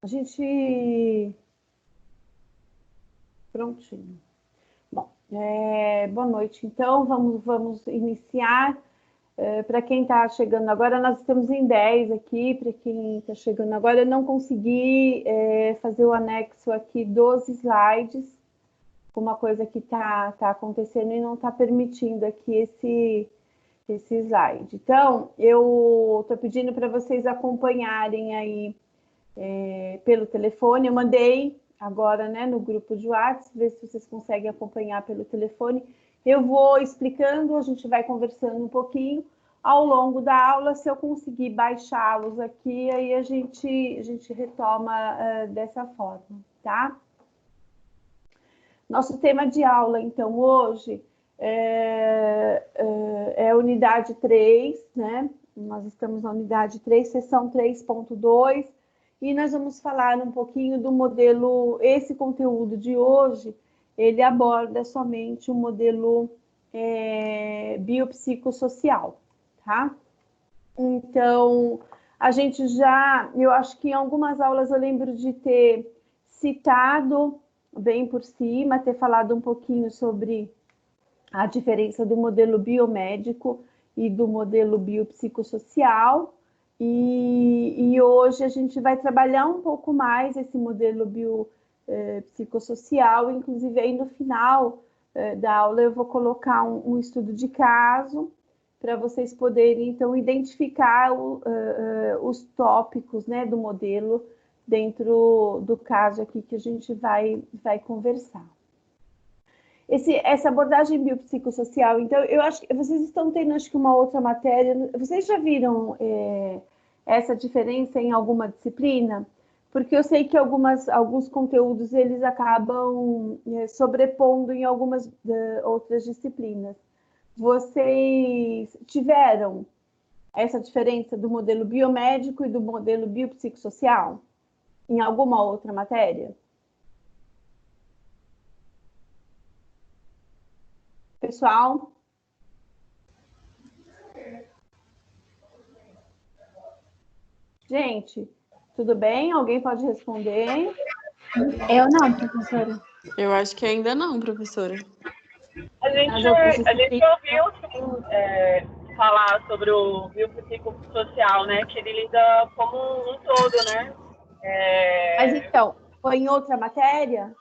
A gente... Prontinho. Bom, boa noite. Então, vamos iniciar. Para quem está chegando agora, nós estamos em 10 aqui. Para quem está chegando agora, eu não consegui fazer o anexo aqui dos slides. Uma coisa que está acontecendo e não está permitindo aqui esse slide. Então, eu estou pedindo para vocês acompanharem aí pelo telefone. Eu mandei agora, né, no grupo de WhatsApp, ver se vocês conseguem acompanhar pelo telefone. Eu vou explicando, a gente vai conversando um pouquinho ao longo da aula. Se eu conseguir baixá-los aqui, aí a gente retoma dessa forma, tá? Nosso tema de aula, então, hoje é a unidade 3, né? Nós estamos na unidade 3, seção 3.2, e nós vamos falar um pouquinho do modelo. Esse conteúdo de hoje, ele aborda somente o modelo biopsicossocial, tá? Então, a gente eu acho que em algumas aulas eu lembro de ter citado bem por cima, ter falado um pouquinho sobre a diferença do modelo biomédico e do modelo biopsicossocial. E hoje a gente vai trabalhar um pouco mais esse modelo biopsicossocial, inclusive aí no final da aula eu vou colocar um estudo de caso para vocês poderem, então, identificar os tópicos, né, do modelo dentro do caso aqui que a gente vai conversar. Essa abordagem biopsicossocial, então, eu acho que vocês estão tendo, acho que, uma outra matéria. Vocês já viram essa diferença em alguma disciplina? Porque eu sei que alguns conteúdos, eles acabam sobrepondo em algumas outras disciplinas. Vocês tiveram essa diferença do modelo biomédico e do modelo biopsicossocial em alguma outra matéria? Pessoal? Gente, tudo bem? Alguém pode responder? Eu não, professora. Eu acho que ainda não, professora. A gente ouviu, sim, falar sobre o biopsicossocial, né? Que ele lida como um todo, né? Mas então, foi em outra matéria?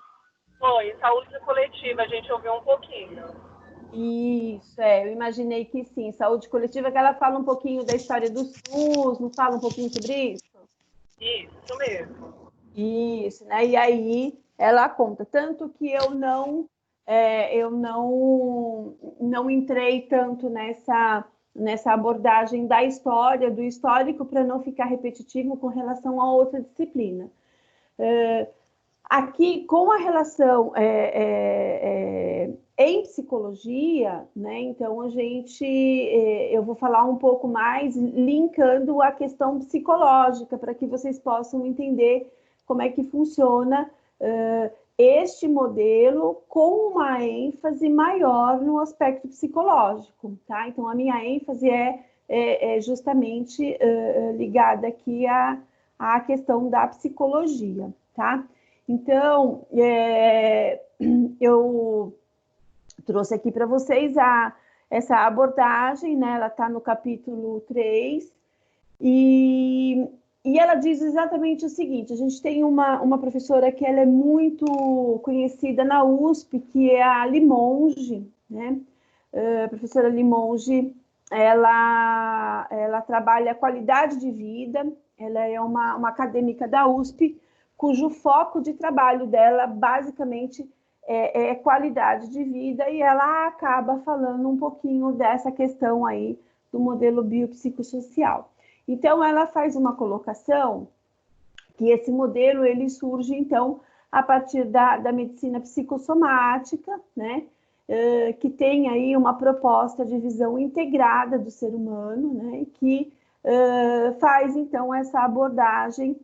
Foi, saúde coletiva, a gente ouviu um pouquinho. Isso, eu imaginei que sim. Saúde coletiva, que ela fala um pouquinho da história do SUS, não fala um pouquinho sobre isso? Isso mesmo. Isso, né? E aí ela conta. Tanto que eu não entrei tanto nessa abordagem da história, do histórico, para não ficar repetitivo com relação a outra disciplina. Aqui, com a relação em psicologia, né? Então eu vou falar um pouco mais linkando a questão psicológica para que vocês possam entender como é que funciona este modelo com uma ênfase maior no aspecto psicológico, tá? Então a minha ênfase é justamente ligada aqui à questão da psicologia, tá? Então, eu trouxe aqui para vocês essa abordagem, né? Ela está no capítulo 3, e ela diz exatamente o seguinte: a gente tem uma professora que ela é muito conhecida na USP, que é a Limonge, né? A professora Limonge, ela trabalha a qualidade de vida, ela é uma acadêmica da USP, cujo foco de trabalho dela, basicamente, é qualidade de vida, e ela acaba falando um pouquinho dessa questão aí do modelo biopsicossocial. Então, ela faz uma colocação que esse modelo, ele surge, então, a partir da medicina psicossomática, né? Que tem aí uma proposta de visão integrada do ser humano, né? Que faz, então, essa abordagem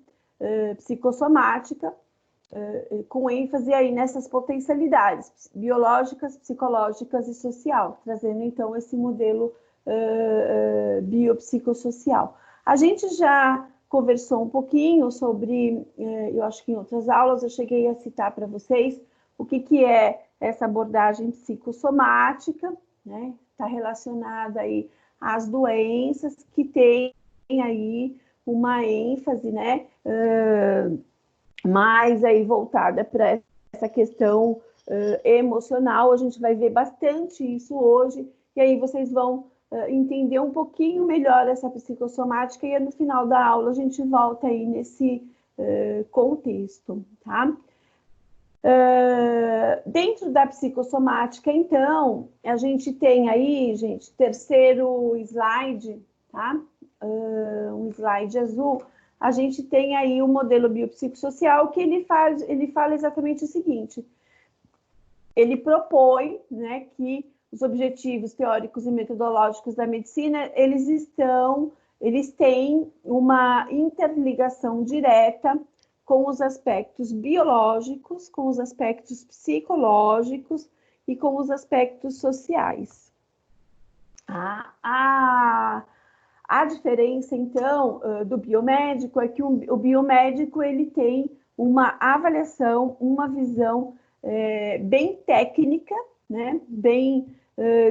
psicossomática, com ênfase aí nessas potencialidades biológicas, psicológicas e social, trazendo então esse modelo biopsicossocial. A gente já conversou um pouquinho sobre, eu acho que em outras aulas eu cheguei a citar para vocês o que é essa abordagem psicossomática, né? Está relacionada aí às doenças que têm aí uma ênfase, né? Mais aí voltada para essa questão emocional. A gente vai ver bastante isso hoje, e aí vocês vão entender um pouquinho melhor essa psicossomática, e no final da aula a gente volta aí nesse contexto, tá? Dentro da psicossomática, então, a gente tem aí, gente, terceiro slide, tá? Um slide azul. A gente tem aí o modelo biopsicossocial, que ele fala exatamente o seguinte: ele propõe, né, que os objetivos teóricos e metodológicos da medicina, eles têm uma interligação direta com os aspectos biológicos, com os aspectos psicológicos e com os aspectos sociais. A diferença, então, do biomédico é que o biomédico ele tem uma avaliação, uma visão bem técnica, né? Bem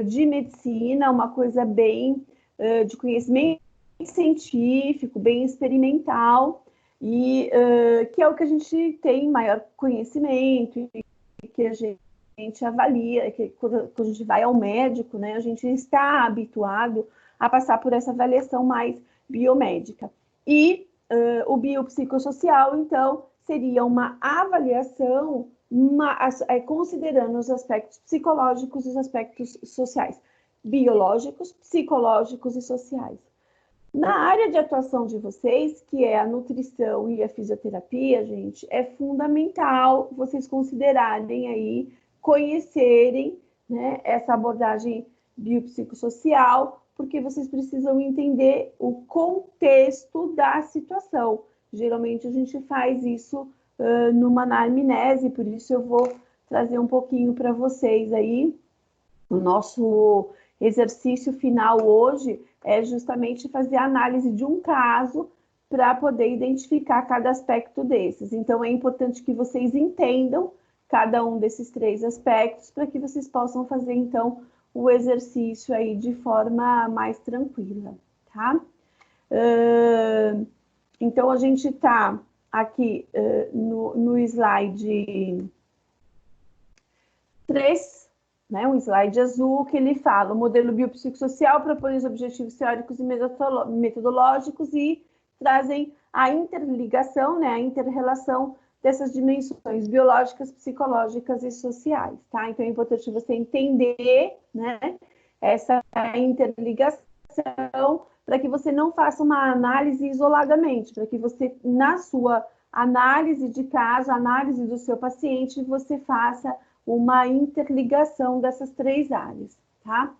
de medicina, uma coisa bem de conhecimento científico, bem experimental, e que é o que a gente tem maior conhecimento, e que a gente avalia, que quando a gente vai ao médico, né, a gente está habituado a passar por essa avaliação mais biomédica. E o biopsicossocial, então, seria uma avaliação considerando os aspectos psicológicos e os aspectos sociais, biológicos, psicológicos e sociais. Na área de atuação de vocês, que é a nutrição e a fisioterapia, gente, é fundamental vocês considerarem aí, conhecerem, né, essa abordagem biopsicossocial, porque vocês precisam entender o contexto da situação. Geralmente a gente faz isso numa anamnese, por isso eu vou trazer um pouquinho para vocês aí. O nosso exercício final hoje é justamente fazer a análise de um caso para poder identificar cada aspecto desses. Então, é importante que vocês entendam cada um desses 3 aspectos para que vocês possam fazer, então, o exercício aí de forma mais tranquila, tá? Então, a gente está aqui no slide 3, né, um slide azul, que ele fala: o modelo biopsicossocial propõe os objetivos teóricos e metodológicos e trazem a interligação, né, a interrelação dessas dimensões biológicas, psicológicas e sociais, tá? Então é importante você entender, né, essa interligação, para que você não faça uma análise isoladamente, para que você, na sua análise de caso, análise do seu paciente, você faça uma interligação dessas 3 áreas, tá?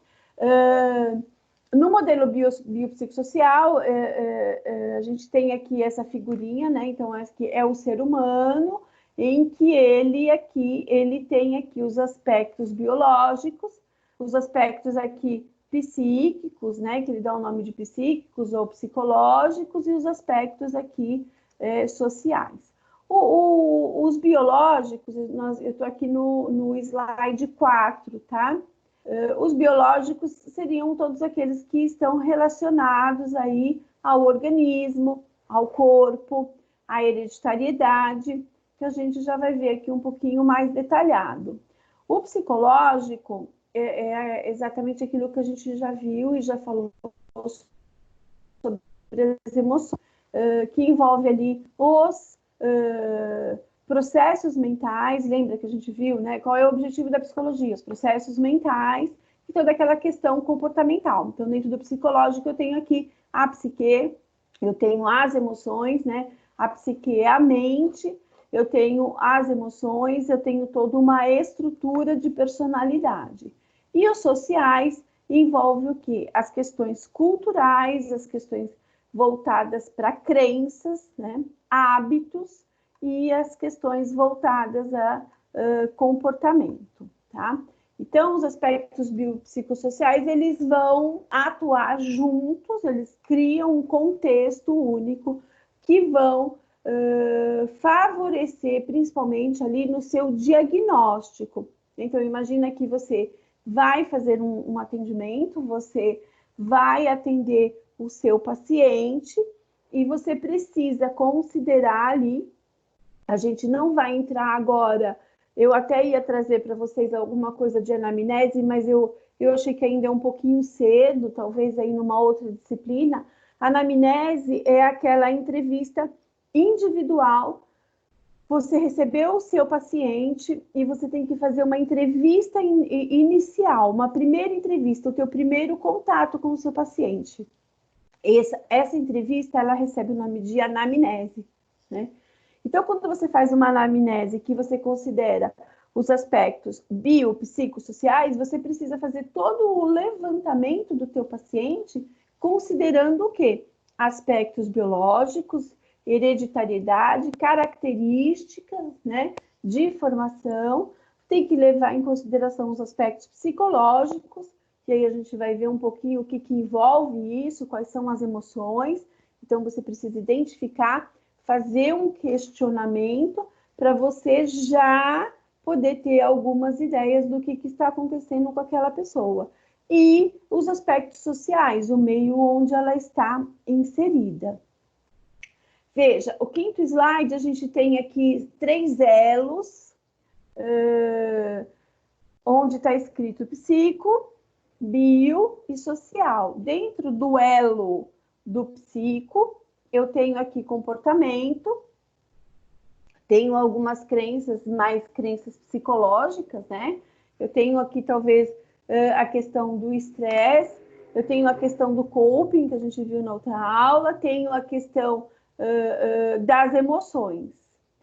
No modelo biopsicossocial, a gente tem aqui essa figurinha, né? Então, aqui é o ser humano, em que ele tem aqui os aspectos biológicos, os aspectos aqui psíquicos, né? Que ele dá o nome de psíquicos ou psicológicos, e os aspectos aqui sociais. Os biológicos, eu estou aqui no slide 4, tá? Os biológicos seriam todos aqueles que estão relacionados aí ao organismo, ao corpo, à hereditariedade, que a gente já vai ver aqui um pouquinho mais detalhado. O psicológico é exatamente aquilo que a gente já viu e já falou sobre as emoções, que envolve ali os processos mentais. Lembra que a gente viu, né? Qual é o objetivo da psicologia? Os processos mentais e toda aquela questão comportamental. Então, dentro do psicológico, eu tenho aqui a psique, eu tenho as emoções, né? A psique é a mente, eu tenho as emoções, eu tenho toda uma estrutura de personalidade. E os sociais envolve o quê? As questões culturais, as questões voltadas para crenças, né? Hábitos, e as questões voltadas a comportamento, tá? Então, os aspectos biopsicossociais, eles vão atuar juntos, eles criam um contexto único que vão favorecer principalmente ali no seu diagnóstico. Então, imagina que você vai fazer um atendimento, você vai atender o seu paciente e você precisa considerar ali, a gente não vai entrar agora, eu até ia trazer para vocês alguma coisa de anamnese, mas eu achei que ainda é um pouquinho cedo, talvez aí numa outra disciplina. A anamnese é aquela entrevista individual. Você recebeu o seu paciente e você tem que fazer uma entrevista inicial, uma primeira entrevista, o teu primeiro contato com o seu paciente. Essa entrevista, ela recebe o nome de anamnese, né? Então, quando você faz uma anamnese que você considera os aspectos biopsicossociais, você precisa fazer todo o levantamento do teu paciente, considerando o quê? Aspectos biológicos, hereditariedade, características, né, de formação, tem que levar em consideração os aspectos psicológicos, que aí a gente vai ver um pouquinho o que envolve isso, quais são as emoções. Então, você precisa identificar, fazer um questionamento para você já poder ter algumas ideias do que está acontecendo com aquela pessoa. E os aspectos sociais, o meio onde ela está inserida. Veja, o quinto slide, a gente tem aqui 3 elos, onde está escrito psico, bio e social. Dentro do elo do psico, eu tenho aqui comportamento, tenho algumas crenças, mais crenças psicológicas, né? Eu tenho aqui, talvez, a questão do estresse, eu tenho a questão do coping, que a gente viu na outra aula, tenho a questão das emoções,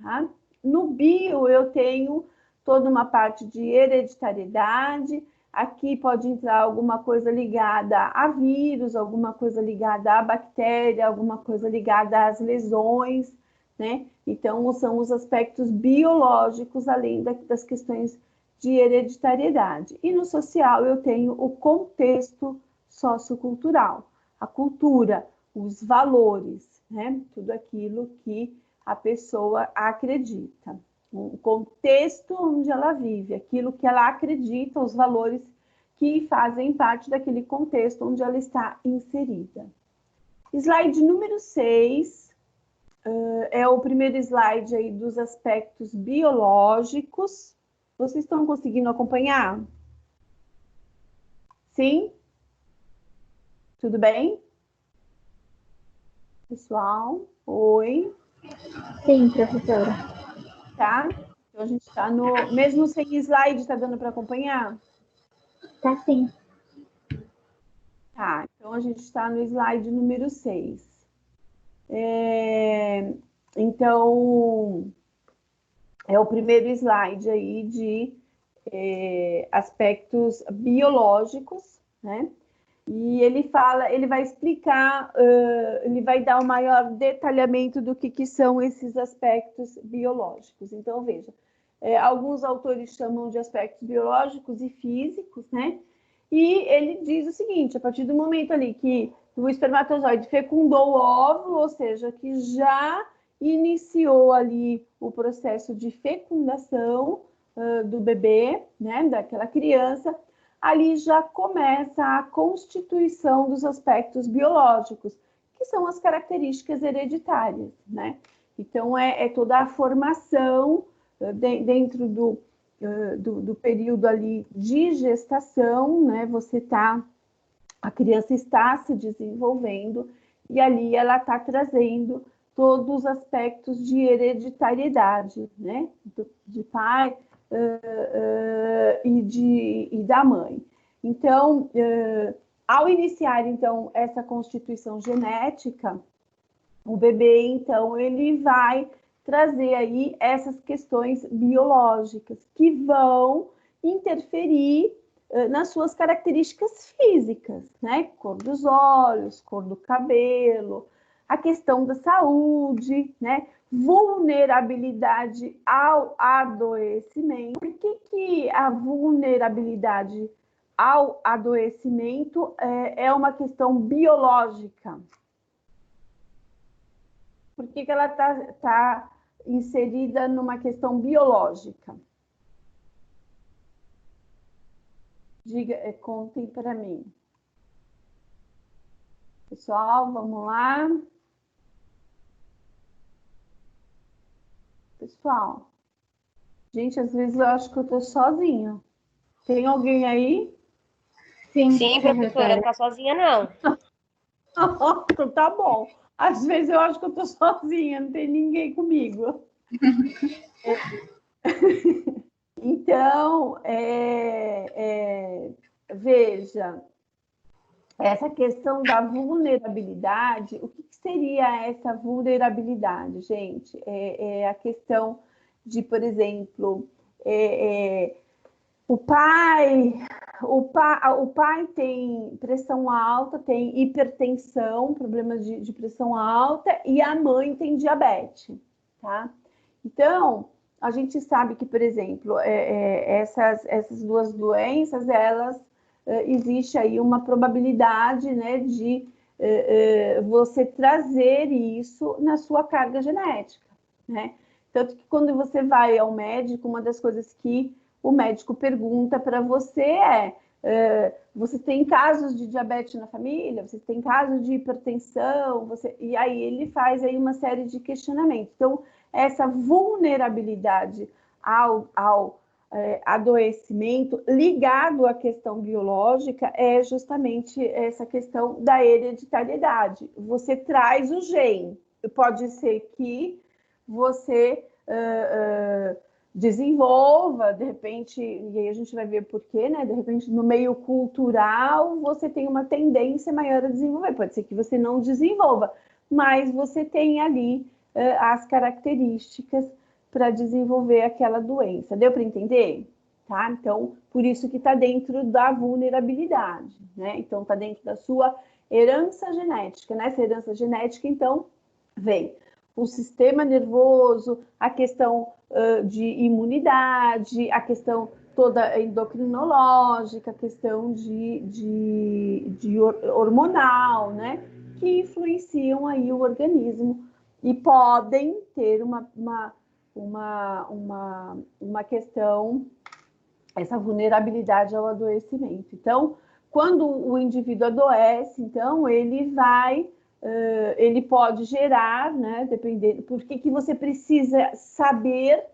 tá? No bio, eu tenho toda uma parte de hereditariedade, aqui pode entrar alguma coisa ligada a vírus, alguma coisa ligada a bactéria, alguma coisa ligada às lesões, né? Então, são os aspectos biológicos, além das questões de hereditariedade. E no social, eu tenho o contexto sociocultural, a cultura, os valores, né? Tudo aquilo que a pessoa acredita. O contexto onde ela vive, aquilo que ela acredita, os valores que fazem parte daquele contexto onde ela está inserida. Slide número 6 é o primeiro slide aí dos aspectos biológicos. Vocês estão conseguindo acompanhar? Sim? Tudo bem? Pessoal, oi. Sim, professora. Tá? Então, a gente está no... Mesmo sem slide, está dando para acompanhar? Tá sim. Tá, então a gente está no slide número 6. Então, é o primeiro slide aí de aspectos biológicos, né? E ele vai explicar, ele vai dar o maior detalhamento do que são esses aspectos biológicos. Então, veja, alguns autores chamam de aspectos biológicos e físicos, né? E ele diz o seguinte, a partir do momento ali que o espermatozoide fecundou o óvulo, ou seja, que já iniciou ali o processo de fecundação do bebê, né, daquela criança, ali já começa a constituição dos aspectos biológicos, que são as características hereditárias, né? Então, é toda a formação dentro do período ali de gestação, né? A criança está se desenvolvendo e ali ela está trazendo todos os aspectos de hereditariedade, né? De pai e da mãe. Então, ao iniciar, então, essa constituição genética, o bebê, então, ele vai trazer aí essas questões biológicas que vão interferir nas suas características físicas, né? Cor dos olhos, cor do cabelo, a questão da saúde, né? Vulnerabilidade ao adoecimento. Por que a vulnerabilidade ao adoecimento é uma questão biológica? Por que ela tá inserida numa questão biológica? Diga, contem para mim. Pessoal, vamos lá. Pessoal, gente, às vezes eu acho que eu estou sozinha. Tem alguém aí? Sim, professora, não tá sozinha, não. Então tá bom. Às vezes eu acho que eu estou sozinha, não tem ninguém comigo. Então, veja, essa questão da vulnerabilidade, o que seria essa vulnerabilidade, gente? É a questão de, por exemplo, o pai tem pressão alta, tem hipertensão, problemas de pressão alta, e a mãe tem diabetes, tá? Então, a gente sabe que, por exemplo, essas duas doenças, elas existe aí uma probabilidade, né, de você trazer isso na sua carga genética, né? Tanto que quando você vai ao médico, uma das coisas que o médico pergunta para você você tem casos de diabetes na família? Você tem casos de hipertensão? E aí ele faz aí uma série de questionamentos. Então, essa vulnerabilidade ao adoecimento ligado à questão biológica é justamente essa questão da hereditariedade. Você traz o gene. Pode ser que você desenvolva, de repente, e aí a gente vai ver por quê, né? De repente, no meio cultural, você tem uma tendência maior a desenvolver. Pode ser que você não desenvolva, mas você tem ali as características para desenvolver aquela doença. Deu para entender? Tá? Então, por isso que está dentro da vulnerabilidade, né? Então, está dentro da sua herança genética. Nessa herança genética, então, vem o sistema nervoso, a questão de imunidade, a questão toda endocrinológica, a questão de hormonal, né? Que influenciam aí o organismo e podem ter uma questão, essa vulnerabilidade ao adoecimento. Então, quando o indivíduo adoece, então, ele pode gerar, né, dependendo, porque que você precisa saber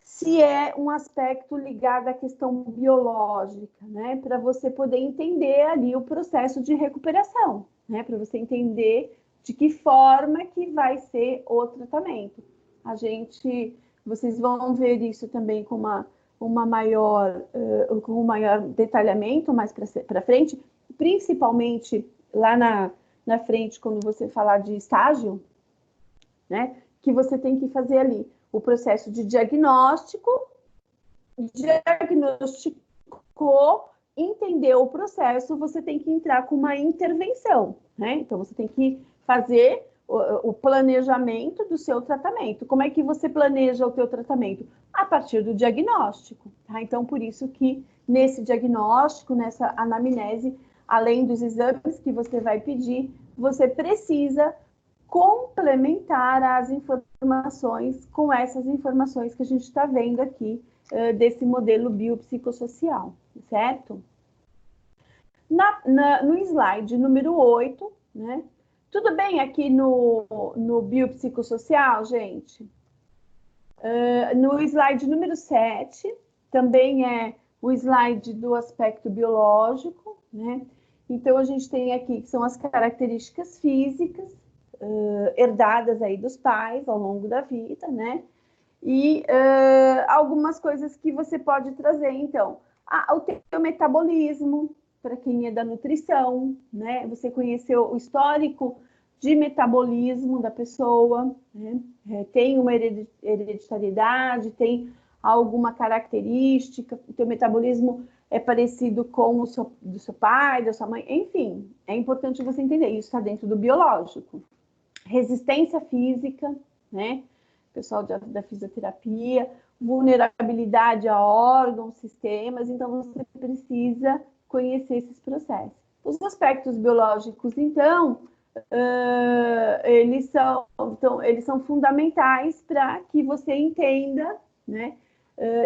se é um aspecto ligado à questão biológica, né, para você poder entender ali o processo de recuperação, né, para você entender de que forma que vai ser o tratamento. Vocês vão ver isso também com um maior detalhamento mais para frente, principalmente lá na frente, quando você falar de estágio, né, que você tem que fazer ali o processo de diagnosticou, entender o processo, você tem que entrar com uma intervenção, né? Então, você tem que fazer o planejamento do seu tratamento. Como é que você planeja o teu tratamento? A partir do diagnóstico, tá? Então, por isso que nesse diagnóstico, nessa anamnese, além dos exames que você vai pedir, você precisa complementar as informações com essas informações que a gente está vendo aqui desse modelo biopsicossocial, certo? No slide número 8, né? Tudo bem aqui no biopsicossocial, gente? No slide número 7, também é o slide do aspecto biológico, né? Então, a gente tem aqui que são as características físicas, herdadas aí dos pais ao longo da vida, né? E algumas coisas que você pode trazer, então, o teu metabolismo, para quem é da nutrição, né? Você conheceu o histórico de metabolismo da pessoa, né? Tem uma hereditariedade, tem alguma característica, o teu metabolismo é parecido com do seu pai, da sua mãe, enfim, é importante você entender, isso está dentro do biológico. Resistência física, né? Pessoal da fisioterapia, vulnerabilidade a órgãos, sistemas, então você precisa conhecer esses processos. Os aspectos biológicos, então, eles são fundamentais para que você entenda, né?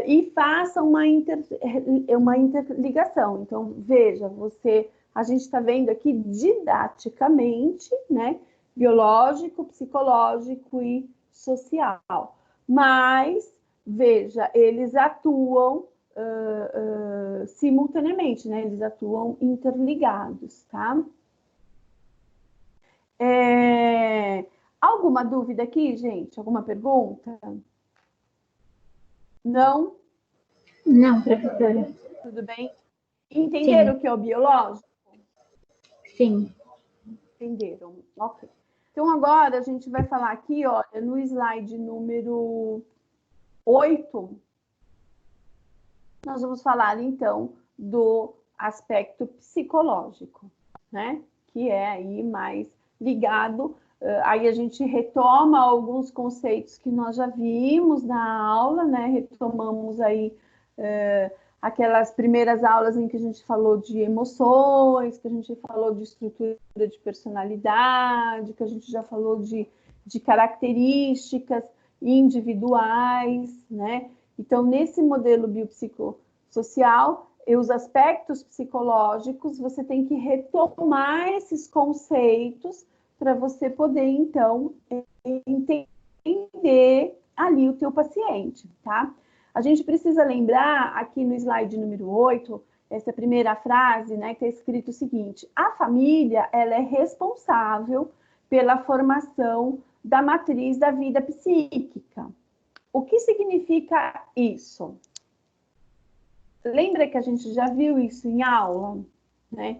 E faça uma interligação. Então, veja, a gente está vendo aqui didaticamente, né? Biológico, psicológico e social. Mas, veja, eles atuam simultaneamente, né? Eles atuam interligados, tá? Alguma dúvida aqui, gente? Alguma pergunta? Não? Não, professora. Tudo bem? Entenderam o que é o biológico? Sim. Entenderam? Ok. Então, agora a gente vai falar aqui, olha, no slide número 8, nós vamos falar, então, do aspecto psicológico, né? Que é aí mais ligado, aí a gente retoma alguns conceitos que nós já vimos na aula, né? Retomamos aí aquelas primeiras aulas em que a gente falou de emoções, que a gente falou de estrutura de personalidade, que a gente já falou de características individuais, né? Então, nesse modelo biopsicossocial, os aspectos psicológicos, você tem que retomar esses conceitos para você poder, então, entender ali o teu paciente, tá? A gente precisa lembrar, aqui no slide número 8, essa primeira frase, né, que está escrito o seguinte: a família, ela é responsável pela formação da matriz da vida psíquica. O que significa isso? Lembra que a gente já viu isso em aula, né?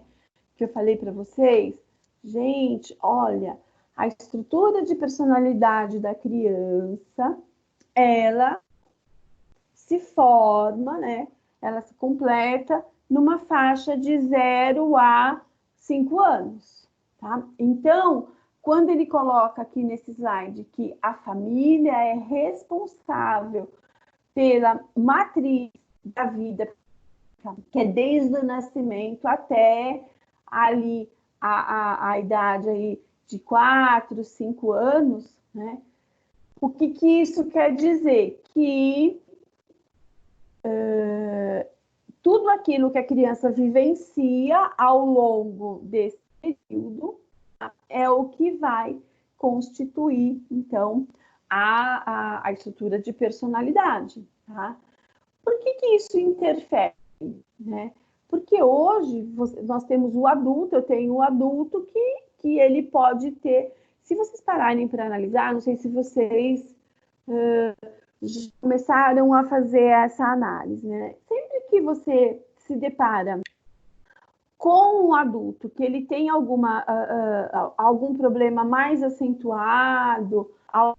Que eu falei para vocês? Gente, olha, a estrutura de personalidade da criança, ela se forma, né? Ela se completa numa faixa de 0 a 5 anos, tá? Então, quando ele coloca aqui nesse slide que a família é responsável pela matriz da vida, que é desde o nascimento até ali a idade aí de 4, 5 anos, né? O que isso quer dizer? Que tudo aquilo que a criança vivencia ao longo desse período é o que vai constituir, então, a estrutura de personalidade, tá? Por que isso interfere, né? Porque hoje nós temos o adulto, eu tenho o adulto que ele pode ter, se vocês pararem para analisar, não sei se vocês começaram a fazer essa análise, né? Sempre que você se depara com um adulto que ele tem algum problema mais acentuado,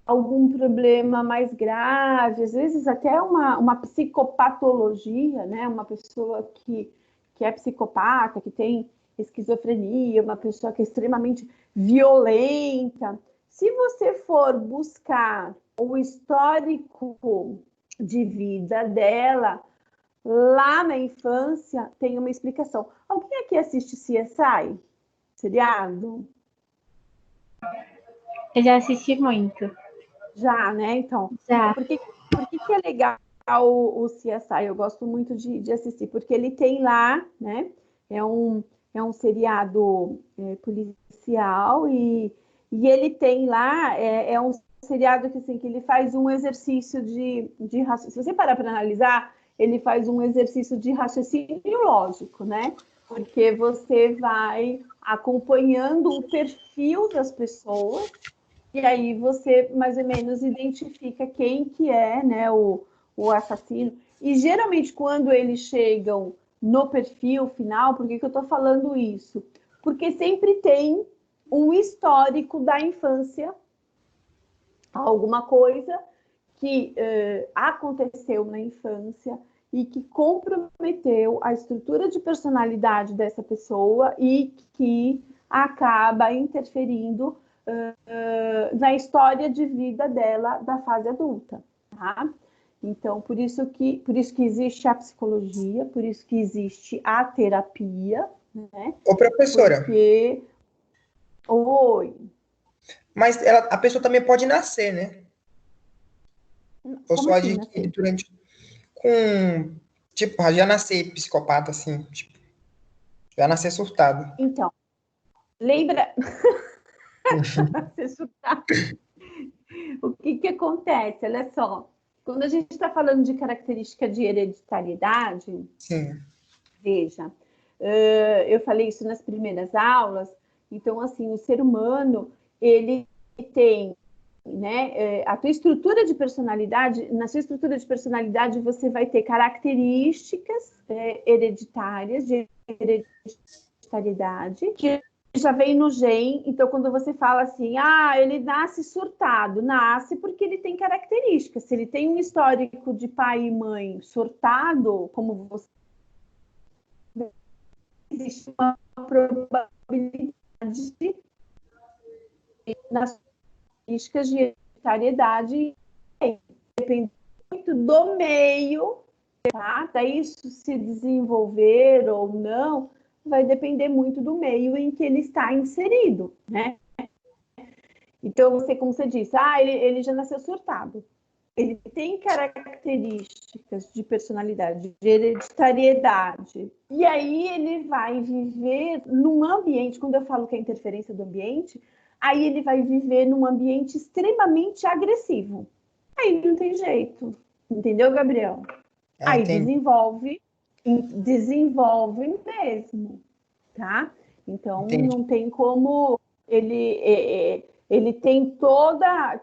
algum problema mais grave, às vezes até uma psicopatologia, né? Uma pessoa que é psicopata, que tem esquizofrenia, uma pessoa que é extremamente violenta. Se você for buscar o histórico de vida dela, lá na infância, tem uma explicação. Alguém aqui assiste CSI? Seriado? Eu já assisti muito. Já, né? Então, Já. Por que é legal o CSI? Eu gosto muito de assistir, porque ele tem lá, né? É um seriado policial e ele tem lá, é um seriado que, assim, que ele faz um exercício de raciocínio. Se você parar para analisar, ele faz um exercício de raciocínio lógico, né? Porque você vai acompanhando o perfil das pessoas e aí você mais ou menos identifica quem que é, né, o assassino. E geralmente quando eles chegam no perfil final, por que eu estou falando isso? Porque sempre tem um histórico da infância, alguma coisa que aconteceu na infância e que comprometeu a estrutura de personalidade dessa pessoa e que acaba interferindo na história de vida dela da fase adulta, tá? Então, por isso que existe a psicologia, por isso que existe a terapia, né? Ô, professora. Porque... Oi. Mas a pessoa também pode nascer, né? Ou Como só assim, adquire nascer? durante... Tipo, já nascer psicopata, assim. Tipo, já nascer surtado. Então, lembra... Você surtar. O que que acontece? Olha só, quando a gente está falando de característica de hereditariedade, Sim. veja, eu falei isso nas primeiras aulas, então, assim, o ser humano, ele tem, né, a tua estrutura de personalidade, na sua estrutura de personalidade você vai ter características hereditárias, de hereditariedade, que já vem no gene, então quando você fala assim, ele nasce surtado, nasce porque ele tem características. Se ele tem um histórico de pai e mãe surtado, como você, existe uma probabilidade nas características de hereditariedade, depende muito do meio, tá? Daí isso se desenvolver ou não, vai depender muito do meio em que ele está inserido, né? Então, você, como você disse, ele já nasceu surtado. Ele tem características de personalidade, de hereditariedade. E aí ele vai viver num ambiente, quando eu falo que é interferência do ambiente, aí ele vai viver num ambiente extremamente agressivo. Aí não tem jeito. Entendeu, Gabriel? Aí Entendi. desenvolve mesmo, tá? Então, Entendi. não tem como ele tem toda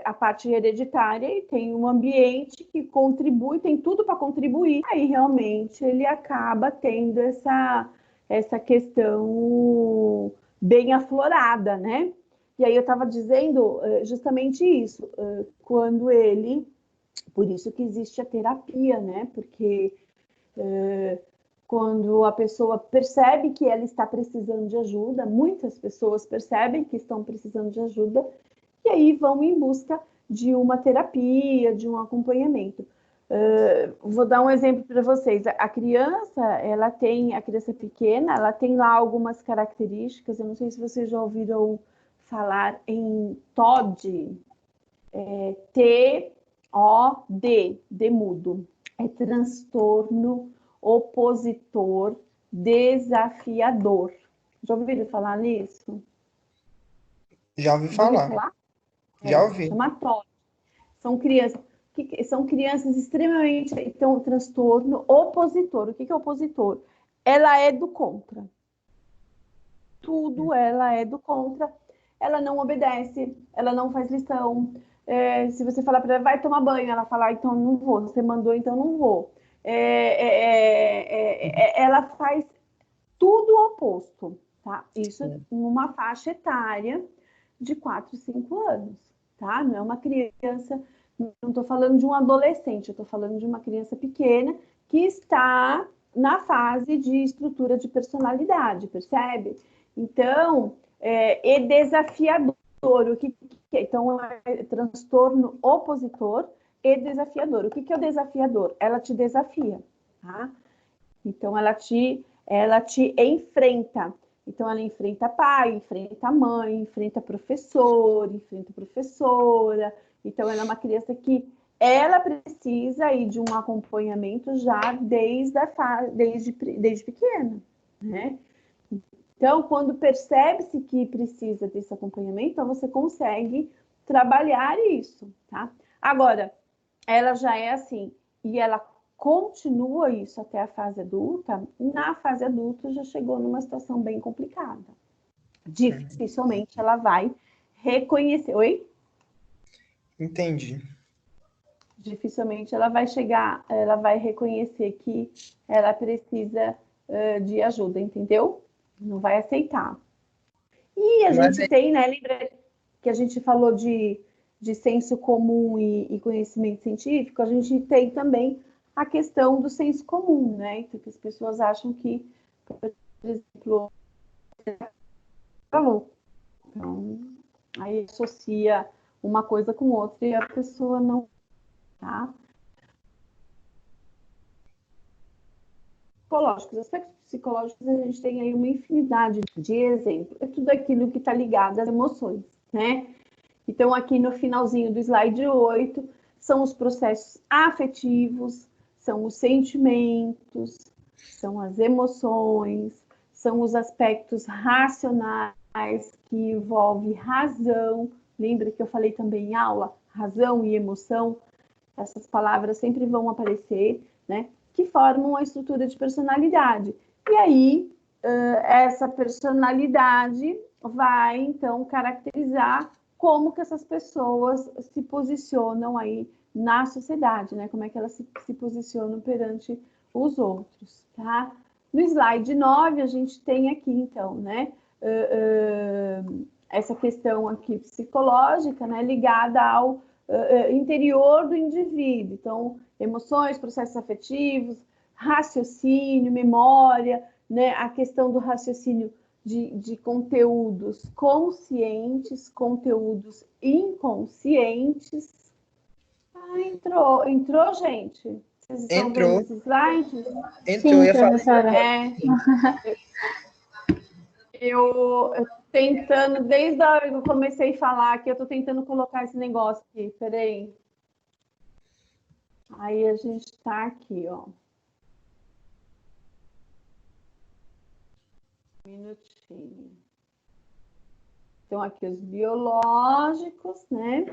a parte hereditária e tem um ambiente que contribui, tem tudo para contribuir. Aí realmente ele acaba tendo essa questão bem aflorada, né? E aí eu estava dizendo justamente isso, quando ele, por isso que existe a terapia, né? Porque quando a pessoa percebe que ela está precisando de ajuda, muitas pessoas percebem que estão precisando de ajuda e aí vão em busca de uma terapia, de um acompanhamento. Vou dar um exemplo para vocês. A criança pequena, ela tem lá algumas características. Eu não sei se vocês já ouviram falar em TOD, TOD, de mudo. É transtorno opositor desafiador. Já ouviram falar nisso? Já ouvi Já ouviram falar. falar? Já ouvi. Chama TOD. São crianças extremamente. Então, transtorno opositor. O que é opositor? Ela é do contra. Tudo ela é do contra. Ela não obedece, ela não faz lição. Se você falar para ela, vai tomar banho, ela fala, então não vou. Você mandou, então não vou. Ela faz tudo o oposto, tá? Isso numa faixa etária de 4, 5 anos, tá? Não é uma criança, não estou falando de um adolescente, eu estou falando de uma criança pequena que está na fase de estrutura de personalidade, percebe? Então, é desafiador. O que é? Então, é transtorno opositor e desafiador. O que é o desafiador? Ela te desafia, tá? Então, ela te enfrenta. Então, ela enfrenta pai, enfrenta mãe, enfrenta professor, enfrenta professora. Então, ela é uma criança que ela precisa aí de um acompanhamento já desde pequena, né? Então, quando percebe-se que precisa desse acompanhamento, então você consegue trabalhar isso, tá? Agora, ela já é assim, e ela continua isso até a fase adulta, na fase adulta já chegou numa situação bem complicada. Dificilmente ela vai reconhecer. Oi? Entendi. Dificilmente ela vai reconhecer que ela precisa de ajuda, entendeu? Não vai aceitar. E a gente tem, né? Lembra que a gente falou de senso comum e conhecimento científico? A gente tem também a questão do senso comum, né? Então, que as pessoas acham que, por exemplo, falou. Então, aí associa uma coisa com outra e a pessoa não, tá? Psicológicos, aspectos psicológicos, a gente tem aí uma infinidade de exemplos. É tudo aquilo que está ligado às emoções, né? Então, aqui no finalzinho do slide 8, são os processos afetivos, são os sentimentos, são as emoções, são os aspectos racionais, que envolve razão. Lembra que eu falei também em aula? Razão e emoção. Essas palavras sempre vão aparecer, né? Que formam a estrutura de personalidade. E aí, essa personalidade vai, então, caracterizar como que essas pessoas se posicionam aí na sociedade, né? Como é que elas se posicionam perante os outros, tá? No slide 9, a gente tem aqui, então, né? Essa questão aqui psicológica, né? Ligada ao interior do indivíduo. Então, emoções, processos afetivos, raciocínio, memória, né? A questão do raciocínio de conteúdos conscientes, conteúdos inconscientes. Ah, entrou, gente? Vocês estão vendo esses slides? Entrou, Sim, professora. Eu tentando, desde a hora que eu comecei a falar aqui, eu estou tentando colocar esse negócio aqui, peraí. Aí a gente está aqui, ó. Um minutinho. Então, aqui os biológicos, né?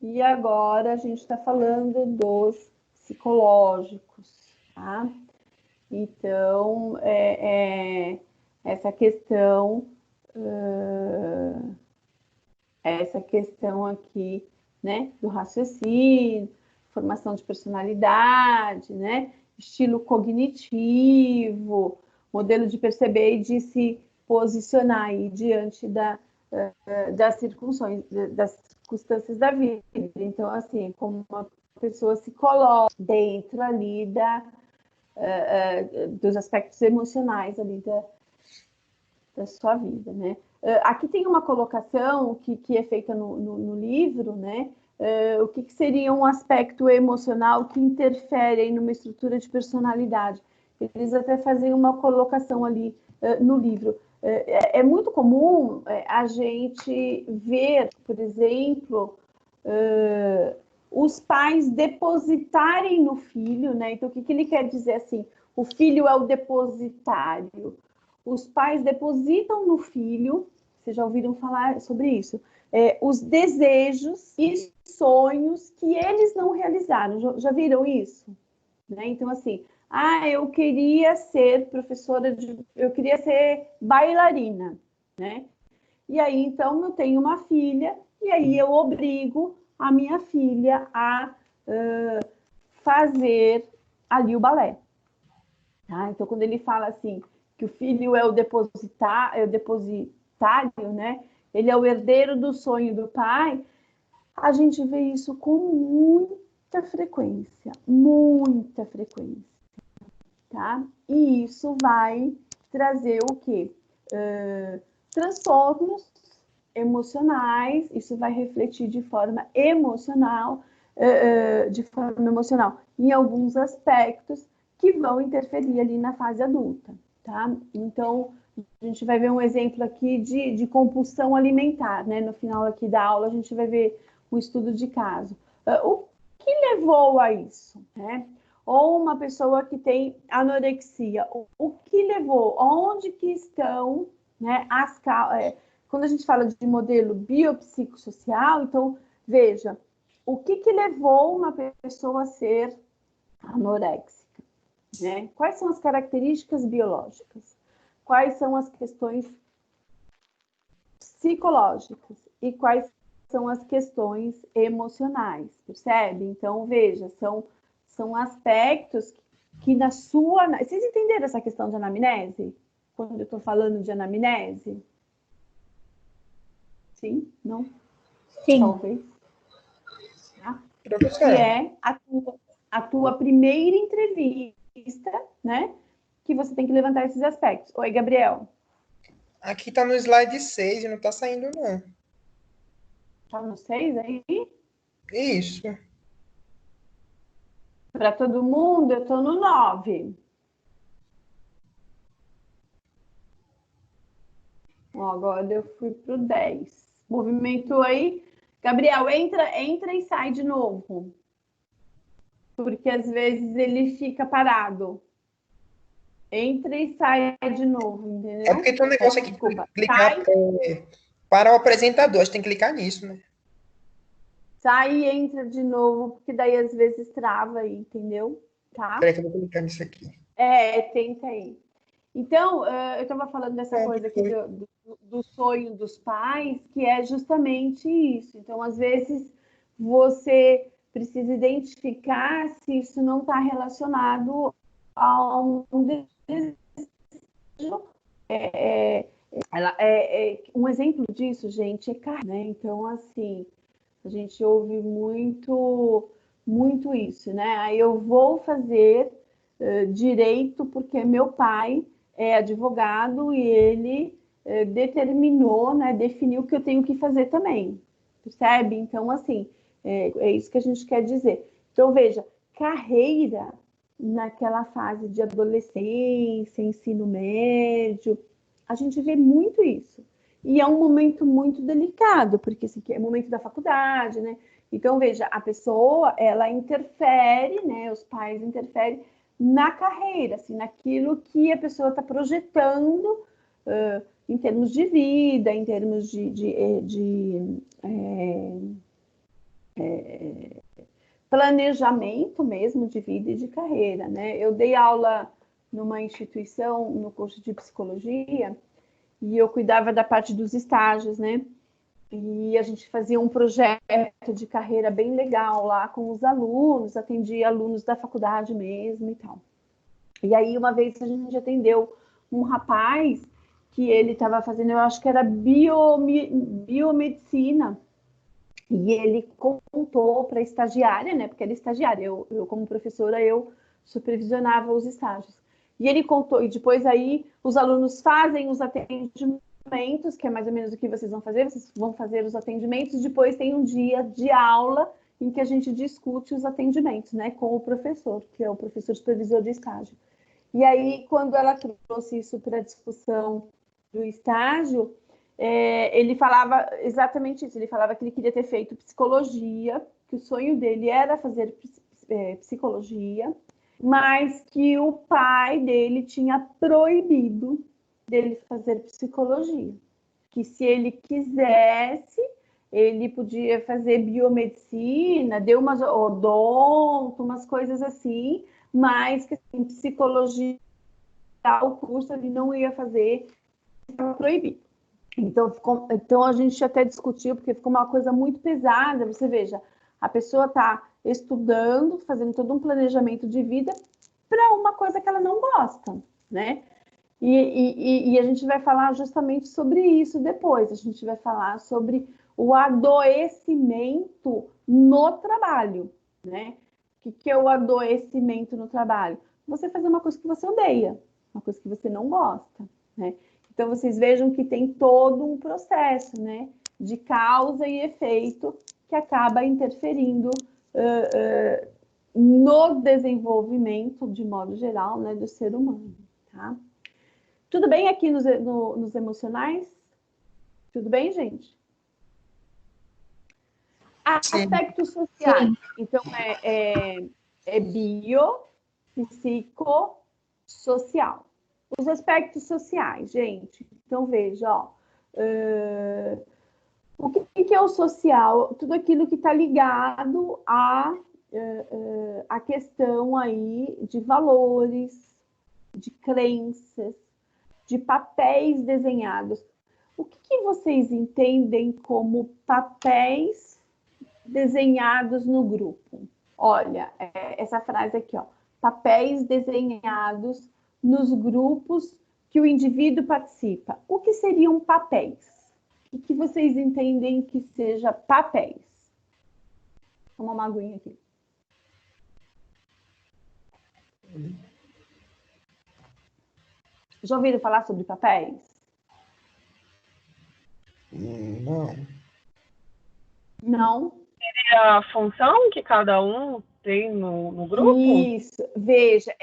E agora a gente está falando dos psicológicos, tá? Então, essa questão aqui, né, do raciocínio, formação de personalidade, né, estilo cognitivo, modelo de perceber e de se posicionar aí diante das circunstâncias da vida. Então, assim, como uma pessoa se coloca dentro ali dos aspectos emocionais ali da sua vida, né? Aqui tem uma colocação que é feita no livro, né? O que seria um aspecto emocional que interfere numa estrutura de personalidade. Eles até fazem uma colocação ali no livro. É muito comum a gente ver, por exemplo, os pais depositarem no filho, né? Então, o que ele quer dizer assim? O filho é o depositário. Os pais depositam no filho, vocês já ouviram falar sobre isso, os desejos e sonhos que eles não realizaram. Já viram isso? Né? Então, assim, eu queria ser eu queria ser bailarina, né? E aí, então, eu tenho uma filha, e aí eu obrigo a minha filha a fazer ali o balé. Tá? Então, quando ele fala assim, que o filho é o depositário, né? Ele é o herdeiro do sonho do pai, a gente vê isso com muita frequência, tá? E isso vai trazer o quê? Transtornos emocionais, isso vai refletir de forma emocional, em alguns aspectos que vão interferir ali na fase adulta, tá? Então, a gente vai ver um exemplo aqui de compulsão alimentar, né? No final aqui da aula, a gente vai ver um estudo de caso. O que levou a isso, né? Ou uma pessoa que tem anorexia, o que levou? Onde que estão, né, quando a gente fala de modelo biopsicossocial, então, veja, o que levou uma pessoa a ser anoréxica, né? Quais são as características biológicas? Quais são as questões psicológicas? E quais são as questões emocionais? Percebe? Então, veja, são aspectos que na sua... Vocês entenderam essa questão de anamnese? Quando eu estou falando de anamnese? Sim? Não? Sim. Talvez. Tá? Professor. Que é a tua primeira entrevista, né? Que você tem que levantar esses aspectos. Oi, Gabriel. Aqui tá no slide 6 e não tá saindo, não. Tá no 6 aí? Isso. Para todo mundo, eu tô no 9. Ó, agora eu fui pro 10. Movimentou aí. Gabriel, entra e sai de novo. Porque às vezes ele fica parado. Entra e sai de novo, entendeu? É porque tem um negócio aqui, Desculpa. clicar para o apresentador, a gente tem que clicar nisso, né? Sai e entra de novo, porque daí às vezes trava aí, entendeu? Tá? Peraí que eu vou clicar nisso aqui. Tenta aí. Então, eu estava falando dessa coisa aqui do sonho dos pais, que é justamente isso. Então, às vezes, você precisa identificar se isso não está relacionado a um desejo. Um exemplo disso, gente, é carne, né? Então, assim, a gente ouve muito isso, né? Aí eu vou fazer direito porque meu pai é advogado e ele determinou, né, definiu que eu tenho que fazer também, percebe? Então, assim, é isso que a gente quer dizer. Então, veja, carreira naquela fase de adolescência, ensino médio, a gente vê muito isso. E é um momento muito delicado, porque assim, é o momento da faculdade, né? Então, veja, a pessoa, ela interfere, né? Os pais interferem na carreira, assim, naquilo que a pessoa está projetando em termos de vida, em termos de planejamento mesmo de vida e de carreira, né? Eu dei aula numa instituição, no curso de psicologia, e eu cuidava da parte dos estágios, né? E a gente fazia um projeto de carreira bem legal lá com os alunos, atendia alunos da faculdade mesmo e tal. E aí, uma vez a gente atendeu um rapaz que ele estava fazendo, eu acho que era biomedicina, e ele contou para a estagiária, né? Porque era estagiária, eu como professora, eu supervisionava os estágios. E ele contou, e depois aí os alunos fazem os atendimentos, que é mais ou menos o que vocês vão fazer os atendimentos, depois tem um dia de aula em que a gente discute os atendimentos, né, com o professor, que é o professor supervisor de estágio. E aí, quando ela trouxe isso para a discussão do estágio, ele falava exatamente isso, ele falava que ele queria ter feito psicologia, que o sonho dele era fazer psicologia, mas que o pai dele tinha proibido dele fazer psicologia, que se ele quisesse, ele podia fazer biomedicina, deu umas odonto, umas coisas assim, mas que assim, psicologia, o curso ele não ia fazer, estava proibido. Então, a gente até discutiu, porque ficou uma coisa muito pesada. Você veja, a pessoa está estudando, fazendo todo um planejamento de vida para uma coisa que ela não gosta, né? E a gente vai falar justamente sobre isso depois. A gente vai falar sobre o adoecimento no trabalho, né? O que é o adoecimento no trabalho? Você fazer uma coisa que você odeia, uma coisa que você não gosta, né? Então, vocês vejam que tem todo um processo, né, de causa e efeito que acaba interferindo no desenvolvimento, de modo geral, né, do ser humano, tá? Tudo bem aqui nos emocionais? Tudo bem, gente? Aspectos sociais. Sim. Então, é bio, psico, social. Os aspectos sociais, gente. Então, veja, ó. O que é o social? Tudo aquilo que está ligado a questão aí de valores, de crenças, de papéis desenhados. O que vocês entendem como papéis desenhados no grupo? Olha, essa frase aqui, ó. Papéis desenhados nos grupos que o indivíduo participa. O que seriam papéis? O que vocês entendem que seja papéis? Vou tomar uma aguinha aqui. Já ouviram falar sobre papéis? Não. Não? Seria a função que cada um tem no grupo? Isso, veja,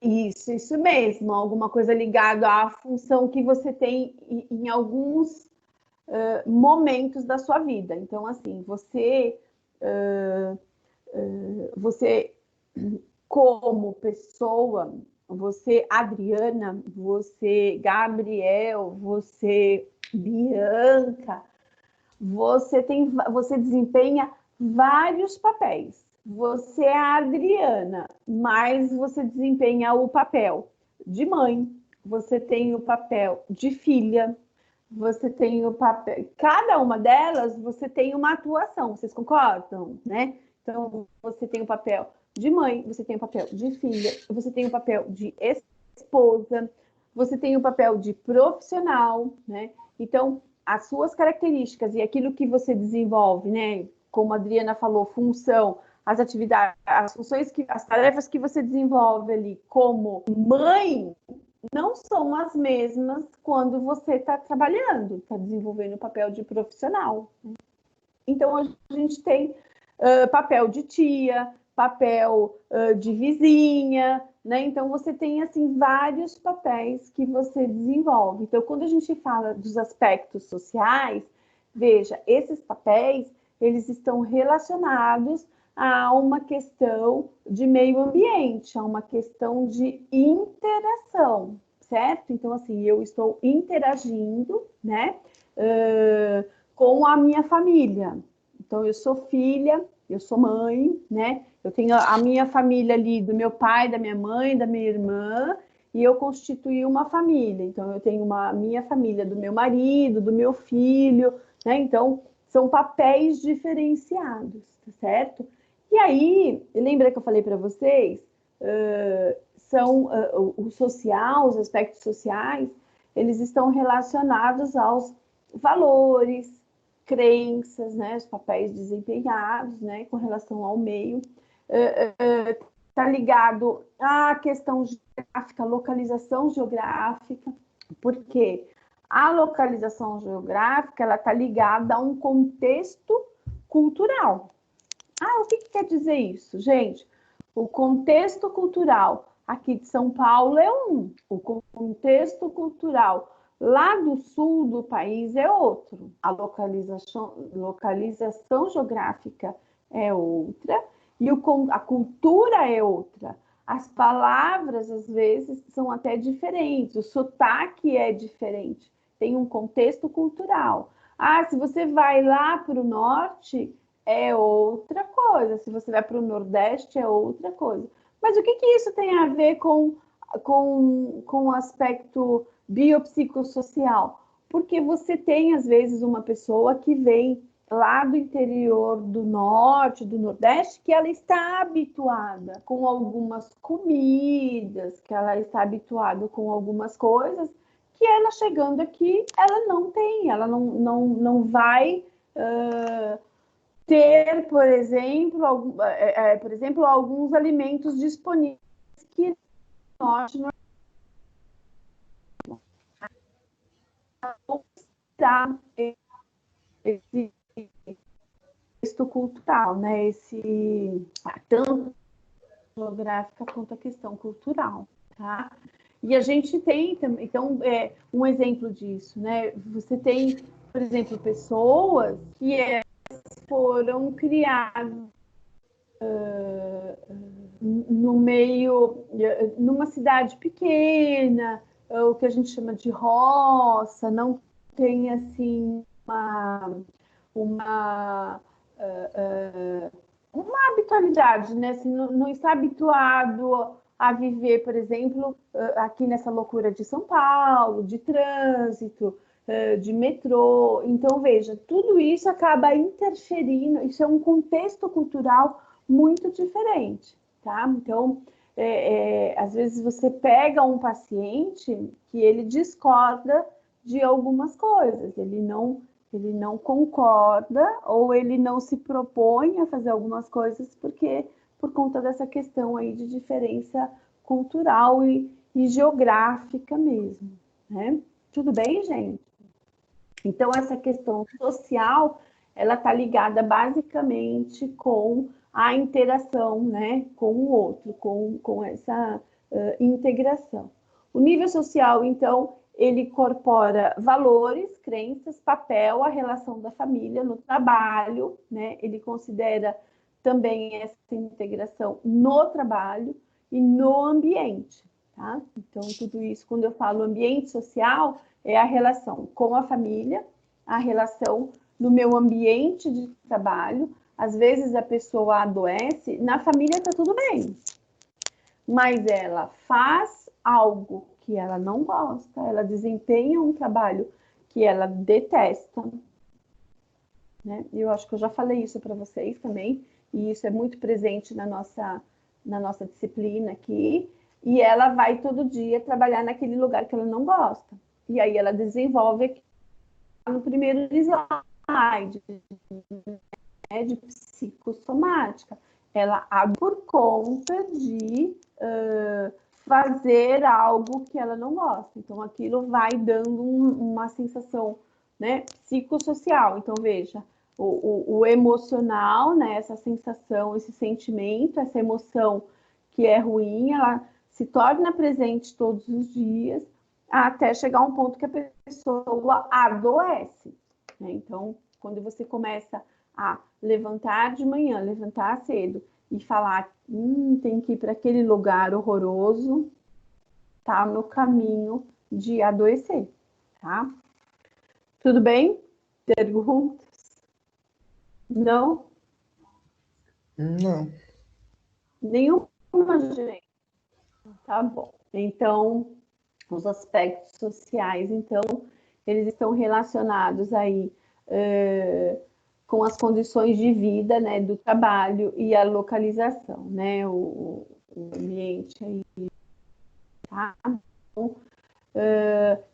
Isso mesmo, alguma coisa ligada à função que você tem em alguns momentos da sua vida. Então, assim, você como pessoa, você Adriana, você Gabriel, você Bianca, você desempenha vários papéis. Você é a Adriana, mas você desempenha o papel de mãe, você tem o papel de filha, você tem o papel. Cada uma delas você tem uma atuação, vocês concordam, né? Então, você tem o papel de mãe, você tem o papel de filha, você tem o papel de esposa, você tem o papel de profissional, né? Então, as suas características e aquilo que você desenvolve, né? Como a Adriana falou, função, as atividades, as funções, as tarefas que você desenvolve ali como mãe não são as mesmas quando você está trabalhando, está desenvolvendo o papel de profissional. Então, a gente tem papel de tia, papel de vizinha, né? Então, você tem, assim, vários papéis que você desenvolve. Então, quando a gente fala dos aspectos sociais, veja, esses papéis, eles estão relacionados a uma questão de meio ambiente, a uma questão de interação, certo? Então, assim, eu estou interagindo, né, com a minha família. Então, eu sou filha, eu sou mãe, né? Eu tenho a minha família ali do meu pai, da minha mãe, da minha irmã, e eu constituí uma família. Então, eu tenho a minha família do meu marido, do meu filho, né? Então, são papéis diferenciados, tá certo? E aí, lembra que eu falei para vocês? O social, os aspectos sociais, eles estão relacionados aos valores, crenças, né, os papéis desempenhados, né, com relação ao meio, está ligado à questão geográfica, localização geográfica, porque a localização geográfica ela está ligada a um contexto cultural. O que quer dizer isso, gente? O contexto cultural aqui de São Paulo é um, o contexto cultural lá do sul do país é outro, a localização geográfica é outra e a cultura é outra. As palavras, às vezes, são até diferentes, o sotaque é diferente, tem um contexto cultural. Se você vai lá para o norte, é outra coisa, se você vai para o nordeste, é outra coisa. Mas o que isso tem a ver com o aspecto biopsicossocial? Porque você tem, às vezes, uma pessoa que vem lá do interior do norte, do nordeste, que ela está habituada com algumas comidas, que ela está habituada com algumas coisas, que ela chegando aqui, ela não tem, ela não vai ter, por exemplo, alguns alimentos disponíveis que no norte não está esse contexto cultural, né? Tanto geográfica quanto a questão cultural, tá? E a gente tem também, então, um exemplo disso, né? Você tem, por exemplo, pessoas que foram criadas no meio, numa cidade pequena, o que a gente chama de roça, não tem assim uma habitualidade, né? Assim, não está habituado a viver, por exemplo, aqui nessa loucura de São Paulo, de trânsito, de metrô. Então, veja, tudo isso acaba interferindo, isso é um contexto cultural muito diferente, tá? Então, às vezes você pega um paciente que ele discorda de algumas coisas, ele não concorda ou ele não se propõe a fazer algumas coisas por conta dessa questão aí de diferença cultural e geográfica mesmo, né? Tudo bem, gente? Então, essa questão social, ela está ligada basicamente com a interação, né, com o outro, com integração. O nível social, então, ele incorpora valores, crenças, papel, a relação da família no trabalho, né? Ele considera também essa integração no trabalho e no ambiente, tá? Então, tudo isso, quando eu falo ambiente social, é a relação com a família, a relação no meu ambiente de trabalho. Às vezes a pessoa adoece, na família está tudo bem, mas ela faz algo que ela não gosta, ela desempenha um trabalho que ela detesta, né? Eu acho que eu já falei isso para vocês também, e isso é muito presente na nossa disciplina aqui, e ela vai todo dia trabalhar naquele lugar que ela não gosta. E aí ela desenvolve aqui no primeiro slide, né, de psicossomática. Ela abre por conta de fazer algo que ela não gosta. Então, aquilo vai dando uma sensação, né, psicossocial. Então, veja, o emocional, né, essa sensação, esse sentimento, essa emoção que é ruim, ela se torna presente todos os dias, até chegar a um ponto que a pessoa adoece, né? Então, quando você começa a levantar de manhã, levantar cedo e falar, tem que ir para aquele lugar horroroso, tá no caminho de adoecer, tá? Tudo bem? Perguntas? Não? Não. Nenhuma, gente. Tá bom. Então, os aspectos sociais, então, eles estão relacionados aí com as condições de vida, né, do trabalho e a localização, né, o ambiente aí, tá? Então,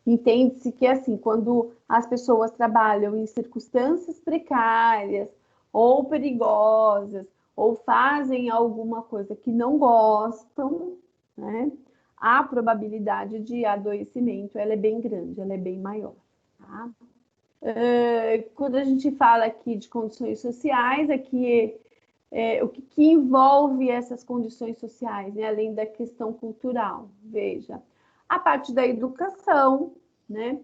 entende-se que, assim, quando as pessoas trabalham em circunstâncias precárias ou perigosas, ou fazem alguma coisa que não gostam, né, a probabilidade de adoecimento ela é bem grande, ela é bem maior, tá? Quando a gente fala aqui de condições sociais, aqui o que envolve essas condições sociais, né, além da questão cultural? Veja, a parte da educação, né,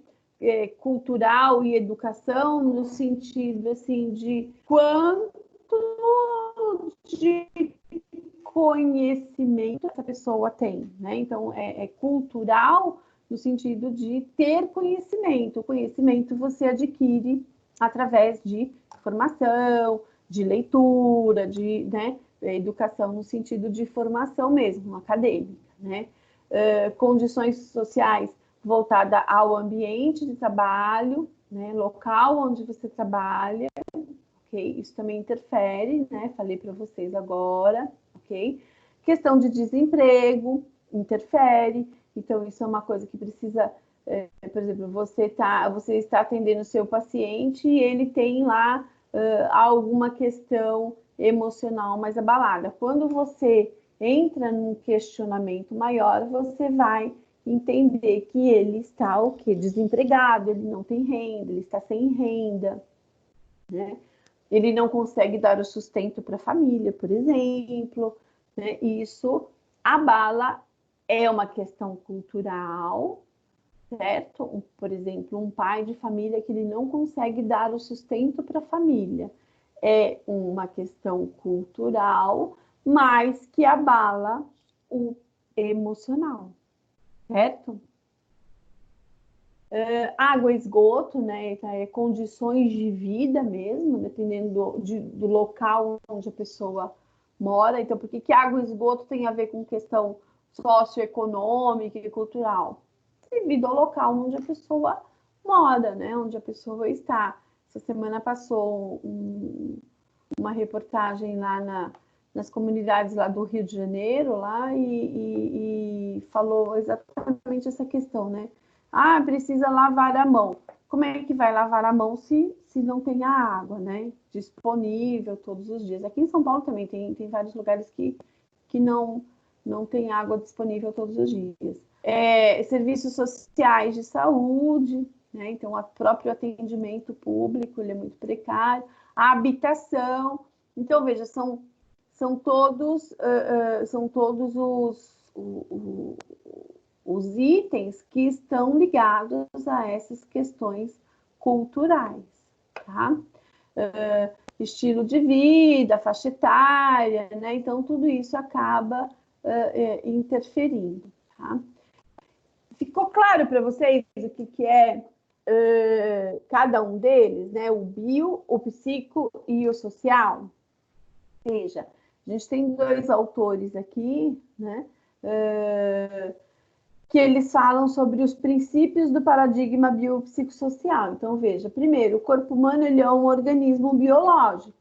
cultural e educação no sentido assim de quanto de conhecimento essa pessoa tem, né? Então é cultural no sentido de ter conhecimento. O conhecimento você adquire através de formação, de leitura, né, educação no sentido de formação mesmo, acadêmica, né? Condições sociais voltada ao ambiente de trabalho, né, local onde você trabalha, ok? Isso também interfere, né? Falei para vocês agora, ok? Questão de desemprego interfere, então isso é uma coisa que precisa, por exemplo, você está atendendo o seu paciente e ele tem lá alguma questão emocional mais abalada. Quando você entra num questionamento maior, você vai entender que ele está o quê? Desempregado, ele não tem renda, ele está sem renda, né? Ele não consegue dar o sustento para a família, por exemplo, né? Isso abala, é uma questão cultural, certo? Por exemplo, um pai de família que ele não consegue dar o sustento para a família. É uma questão cultural, mas que abala o emocional, certo? Água, esgoto, né? Condições de vida mesmo, dependendo do local onde a pessoa mora. Então, por que água e esgoto tem a ver com questão socioeconômica e cultural? Devido ao local onde a pessoa mora, né? Onde a pessoa está. Essa semana passou uma reportagem lá nas comunidades lá do Rio de Janeiro, lá, e falou exatamente essa questão, né? Precisa lavar a mão. Como é que vai lavar a mão se não tem a água, né? Disponível todos os dias. Aqui em São Paulo também tem vários lugares que não tem água disponível todos os dias. Serviços sociais de saúde, né? Então, o próprio atendimento público ele é muito precário. A habitação. Então, veja, são todos os os itens que estão ligados a essas questões culturais, tá? Estilo de vida, faixa etária, né? Então, tudo isso acaba interferindo, tá? Ficou claro para vocês o que é cada um deles, né? O bio, o psico e o social? Veja, a gente tem 2 autores aqui, né? Que eles falam sobre os princípios do paradigma biopsicossocial. Então, veja, primeiro, o corpo humano ele é um organismo biológico,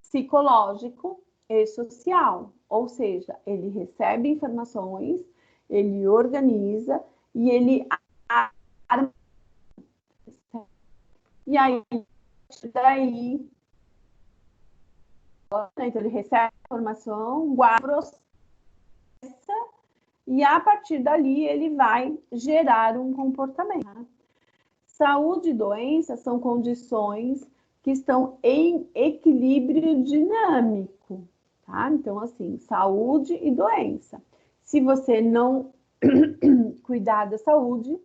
psicológico e social, ou seja, ele recebe informações, ele organiza e ele arma. E aí, daí, então ele recebe a informação, guarda, processa, e a partir dali ele vai gerar um comportamento. Saúde e doença são condições que estão em equilíbrio dinâmico, tá? Então, assim, saúde e doença. Se você não cuidar da saúde,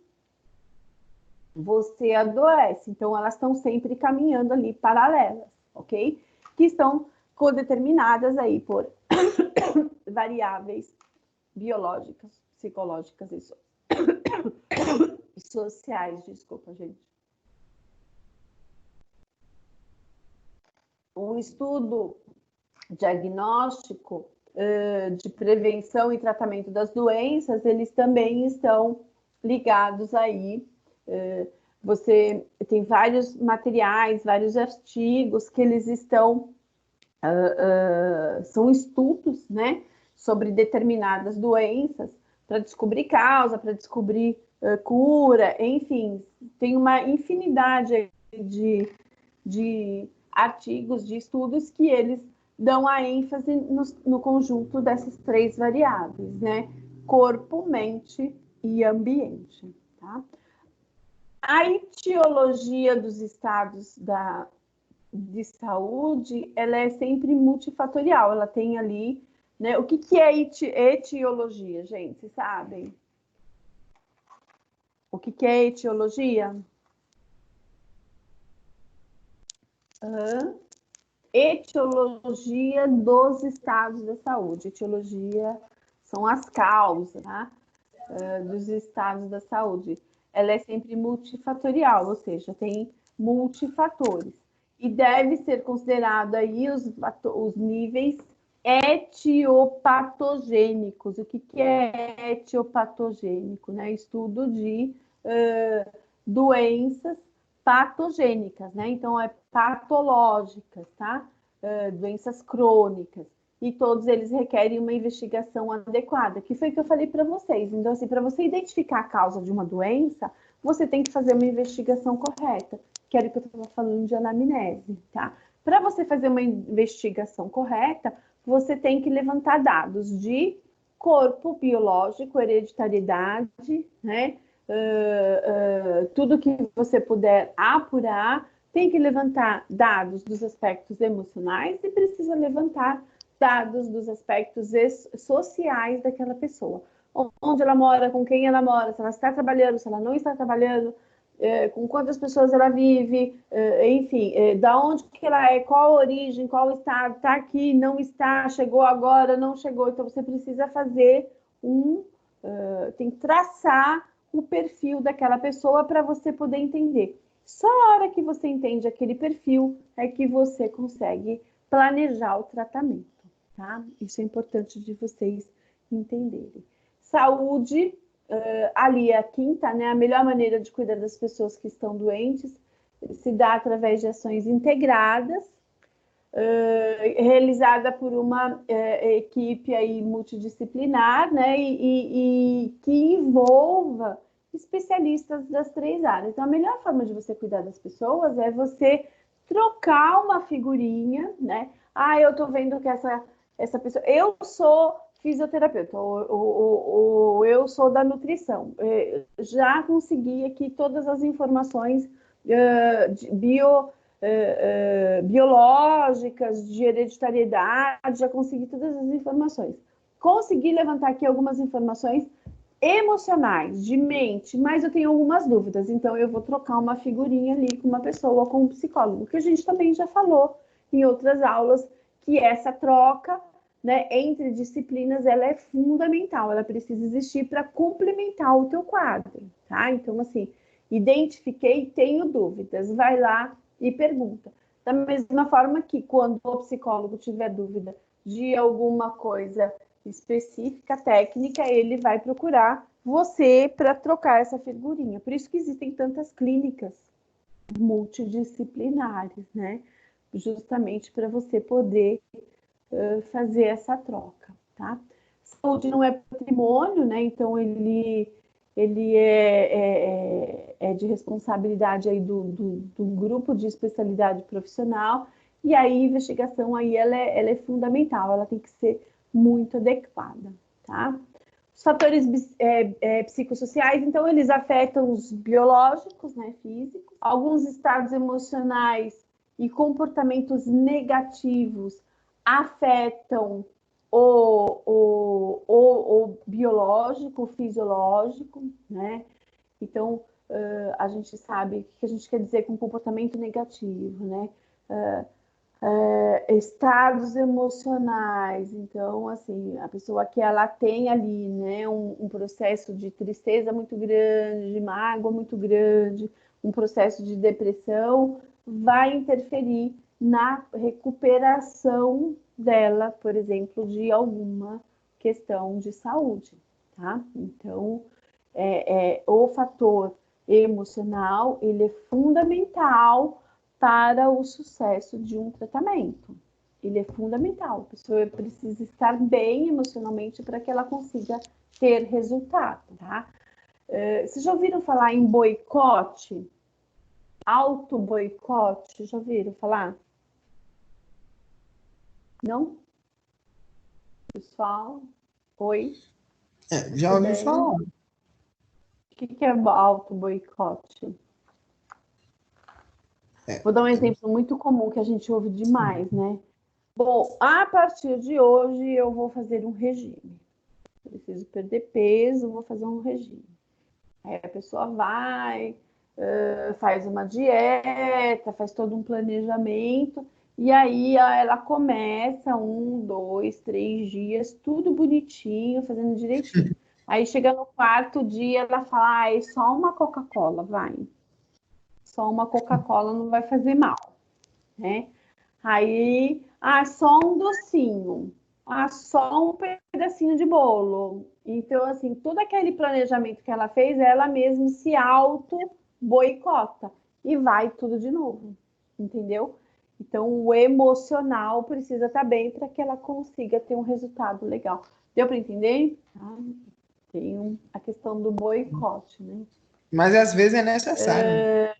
você adoece. Então, elas estão sempre caminhando ali paralelas, ok? Que estão codeterminadas aí por variáveis biológicas, psicológicas e sociais, desculpa, gente. Um estudo diagnóstico de prevenção e tratamento das doenças, eles também estão ligados aí. Você tem vários materiais, vários artigos que eles estão, são estudos, né, sobre determinadas doenças, para descobrir causa, para descobrir cura, enfim, tem uma infinidade de artigos, de estudos que eles dão a ênfase no conjunto dessas 3 variáveis, né? Corpo, mente e ambiente, tá? A etiologia dos estados de saúde, ela é sempre multifatorial, ela tem ali, né? O que é etiologia, gente? Vocês sabem? O que é etiologia? Etiologia dos estados da saúde. Etiologia são as causas, tá? Dos estados da saúde. Ela é sempre multifatorial, ou seja, tem multifatores. E deve ser considerado aí os níveis etiopatogênicos. O que é etiopatogênico? Né? Estudo de doenças patogênicas, né? Então, patológicas, tá? Doenças crônicas. E todos eles requerem uma investigação adequada, que foi o que eu falei para vocês. Então, assim, para você identificar a causa de uma doença, você tem que fazer uma investigação correta, que era o que eu estava falando de anamnese, tá? Para você fazer uma investigação correta, você tem que levantar dados de corpo biológico, hereditariedade, né? Tudo que você puder apurar, tem que levantar dados dos aspectos emocionais e precisa levantar dados dos aspectos sociais daquela pessoa. Onde ela mora, com quem ela mora, se ela está trabalhando, se ela não está trabalhando, com quantas pessoas ela vive, enfim, da onde que ela é, qual a origem, qual o estado, está aqui, não está, chegou agora, não chegou. Então, você precisa fazer tem que traçar o perfil daquela pessoa para você poder entender. Só a hora que você entende aquele perfil é que você consegue planejar o tratamento, tá? Isso é importante de vocês entenderem. Saúde, ali é a quinta, né? A melhor maneira de cuidar das pessoas que estão doentes se dá através de ações integradas, realizada por uma equipe aí multidisciplinar, né? E que envolva especialistas das 3 áreas. Então, a melhor forma de você cuidar das pessoas é você trocar uma figurinha, né? Eu tô vendo que essa pessoa... Eu sou fisioterapeuta, ou eu sou da nutrição. Já consegui aqui todas as informações biológicas, de hereditariedade, já consegui todas as informações. consegui levantar aqui algumas informações emocionais, de mente, mas eu tenho algumas dúvidas, então eu vou trocar uma figurinha ali com uma pessoa, com um psicólogo, que a gente também já falou em outras aulas, que essa troca, né, entre disciplinas, ela é fundamental, ela precisa existir para complementar o teu quadro, tá? Então, assim, identifiquei, tenho dúvidas, vai lá e pergunta. Da mesma forma que quando o psicólogo tiver dúvida de alguma coisa específica, técnica, ele vai procurar você para trocar essa figurinha. Por isso que existem tantas clínicas multidisciplinares, né? Justamente para você poder fazer essa troca, tá? Saúde não é patrimônio, né? Então ele é de responsabilidade aí do grupo de especialidade profissional, e aí a investigação aí ela é fundamental, ela tem que ser muito adequada, tá? Os fatores psicossociais, então, eles afetam os biológicos, né, físicos, alguns estados emocionais e comportamentos negativos afetam o biológico, o fisiológico, né? Então, a gente sabe o que a gente quer dizer com comportamento negativo, né? Estados emocionais, então, assim, a pessoa que ela tem ali, né, um processo de tristeza muito grande, de mágoa muito grande, um processo de depressão, vai interferir na recuperação dela, por exemplo, de alguma questão de saúde, tá? Então, o fator emocional, ele é fundamental para o sucesso de um tratamento. Ele é fundamental. A pessoa precisa estar bem emocionalmente para que ela consiga ter resultado, tá? Vocês já ouviram falar em boicote? Auto-boicote? Já ouviram falar? Não? Pessoal? Oi? Já ouvi falar. O que é auto-boicote? Vou dar um exemplo muito comum que a gente ouve demais, né? Bom, a partir de hoje eu vou fazer um regime. Preciso perder peso, vou fazer um regime. Aí a pessoa vai, faz uma dieta, faz todo um planejamento, e aí ela começa 1, 2, 3 dias, tudo bonitinho, fazendo direitinho. Aí chega no 4º dia, ela fala, é só uma Coca-Cola, vai. Só uma Coca-Cola não vai fazer mal, né? Aí, só um docinho, só um pedacinho de bolo. Então, assim, todo aquele planejamento que ela fez, ela mesma se auto-boicota e vai tudo de novo, entendeu? Então, o emocional precisa estar bem para que ela consiga ter um resultado legal. Deu para entender? Tem a questão do boicote, né? Mas às vezes é necessário.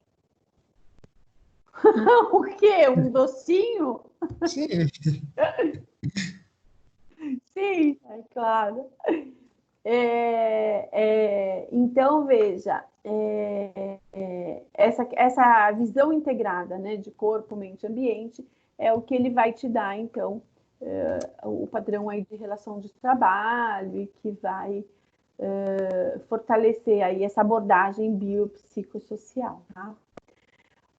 O quê? Um docinho? Sim. Sim, é claro. Então, veja, essa visão integrada, né, de corpo, mente e ambiente é o que ele vai te dar, então, o padrão aí de relação de trabalho e que vai fortalecer aí essa abordagem biopsicossocial, tá?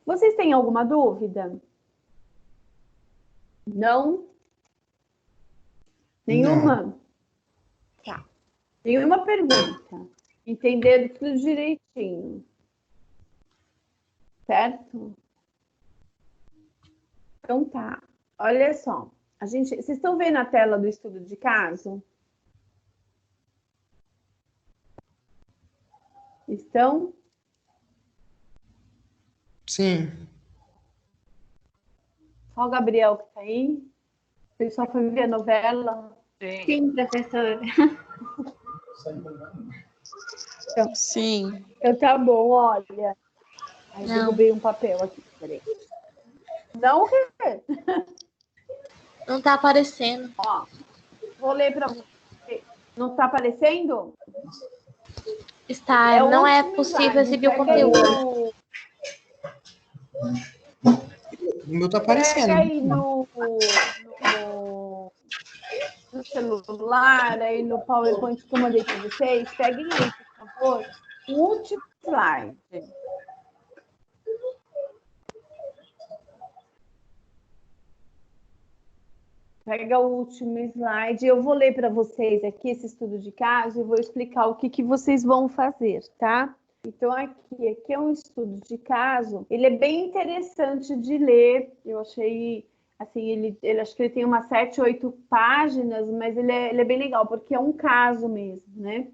Vocês têm alguma dúvida? Não? Nenhuma? Não. Tá. Nenhuma pergunta. Entenderam tudo direitinho. Certo? Então tá. Olha só. Vocês estão vendo a tela do estudo de caso? Estão? Sim. Só o Gabriel que está aí? Ele só foi ver a novela? Sim, professora. Sim. Então tá bom, olha. Aí Não. derrubei um papel aqui. Peraí. Não o quê? Não tá aparecendo. Ó, vou ler para você. Não está aparecendo? Está, não é possível exibir o conteúdo. O meu tá aparecendo. Pega aí no celular, aí no PowerPoint que eu mandei para vocês, peguem aí, por favor, o último slide. Pega o último slide. Eu vou ler para vocês aqui esse estudo de caso e vou explicar o que vocês vão fazer, tá? Então, aqui é um estudo de caso. Ele é bem interessante de ler. Eu achei, assim, acho que ele tem umas 7, 8 páginas, mas ele é bem legal, porque é um caso mesmo, né?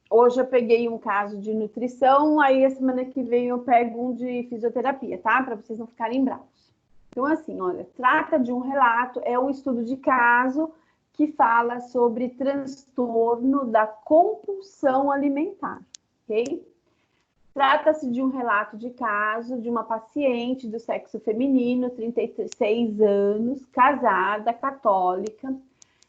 Hoje eu peguei um caso de nutrição, aí a semana que vem eu pego um de fisioterapia, tá? Para vocês não ficarem bravos. Então, assim, olha, trata de um relato, é um estudo de caso que fala sobre transtorno da compulsão alimentar, ok? Trata-se de um relato de caso de uma paciente do sexo feminino, 36 anos, casada, católica,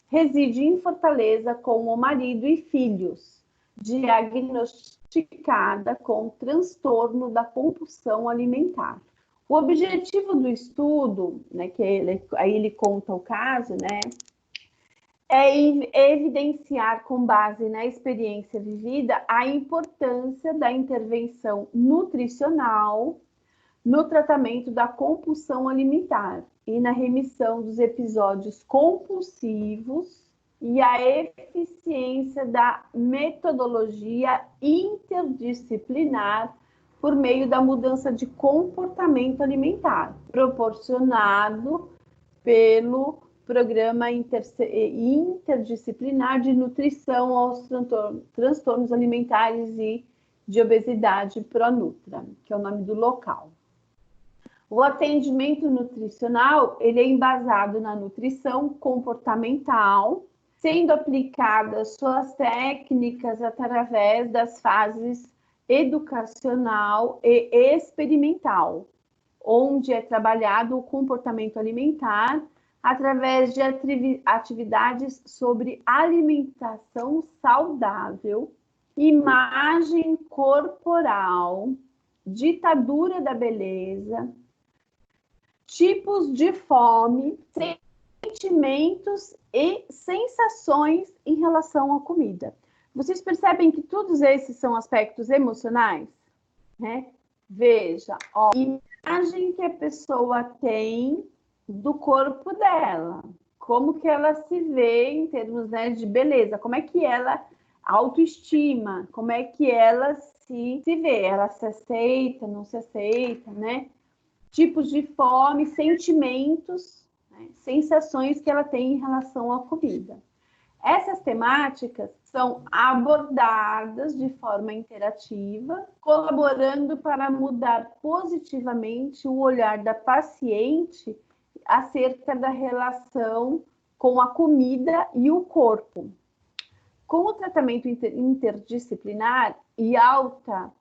reside em Fortaleza com o marido e filhos, diagnosticada com transtorno da compulsão alimentar. O objetivo do estudo, né, aí ele conta o caso, né, é evidenciar, com base na experiência vivida, a importância da intervenção nutricional no tratamento da compulsão alimentar e na remissão dos episódios compulsivos e a eficiência da metodologia interdisciplinar por meio da mudança de comportamento alimentar, proporcionado pelo Programa Interdisciplinar de Nutrição aos Transtornos Alimentares e de Obesidade Pronutra, que é o nome do local. O atendimento nutricional, ele é embasado na nutrição comportamental, sendo aplicadas suas técnicas através das fases educacional e experimental, onde é trabalhado o comportamento alimentar através de atividades sobre alimentação saudável, imagem corporal, ditadura da beleza, tipos de fome, sentimentos e sensações em relação à comida. Vocês percebem que todos esses são aspectos emocionais, né? Veja, ó, a imagem que a pessoa tem do corpo dela, como que ela se vê em termos, né, de beleza, como é que ela autoestima, como é que ela se vê, ela se aceita, não se aceita, né? Tipos de fome, sentimentos, né? Sensações que ela tem em relação à comida. Essas temáticas são abordadas de forma interativa, colaborando para mudar positivamente o olhar da paciente acerca da relação com a comida e o corpo. Com o tratamento interdisciplinar e a alta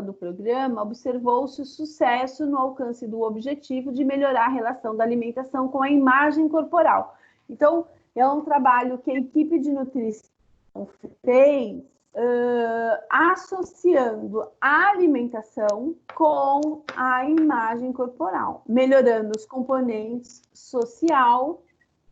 do programa, observou-se o sucesso no alcance do objetivo de melhorar a relação da alimentação com a imagem corporal. Então, é um trabalho que a equipe de nutrição fez associando a alimentação com a imagem corporal, melhorando os componentes social,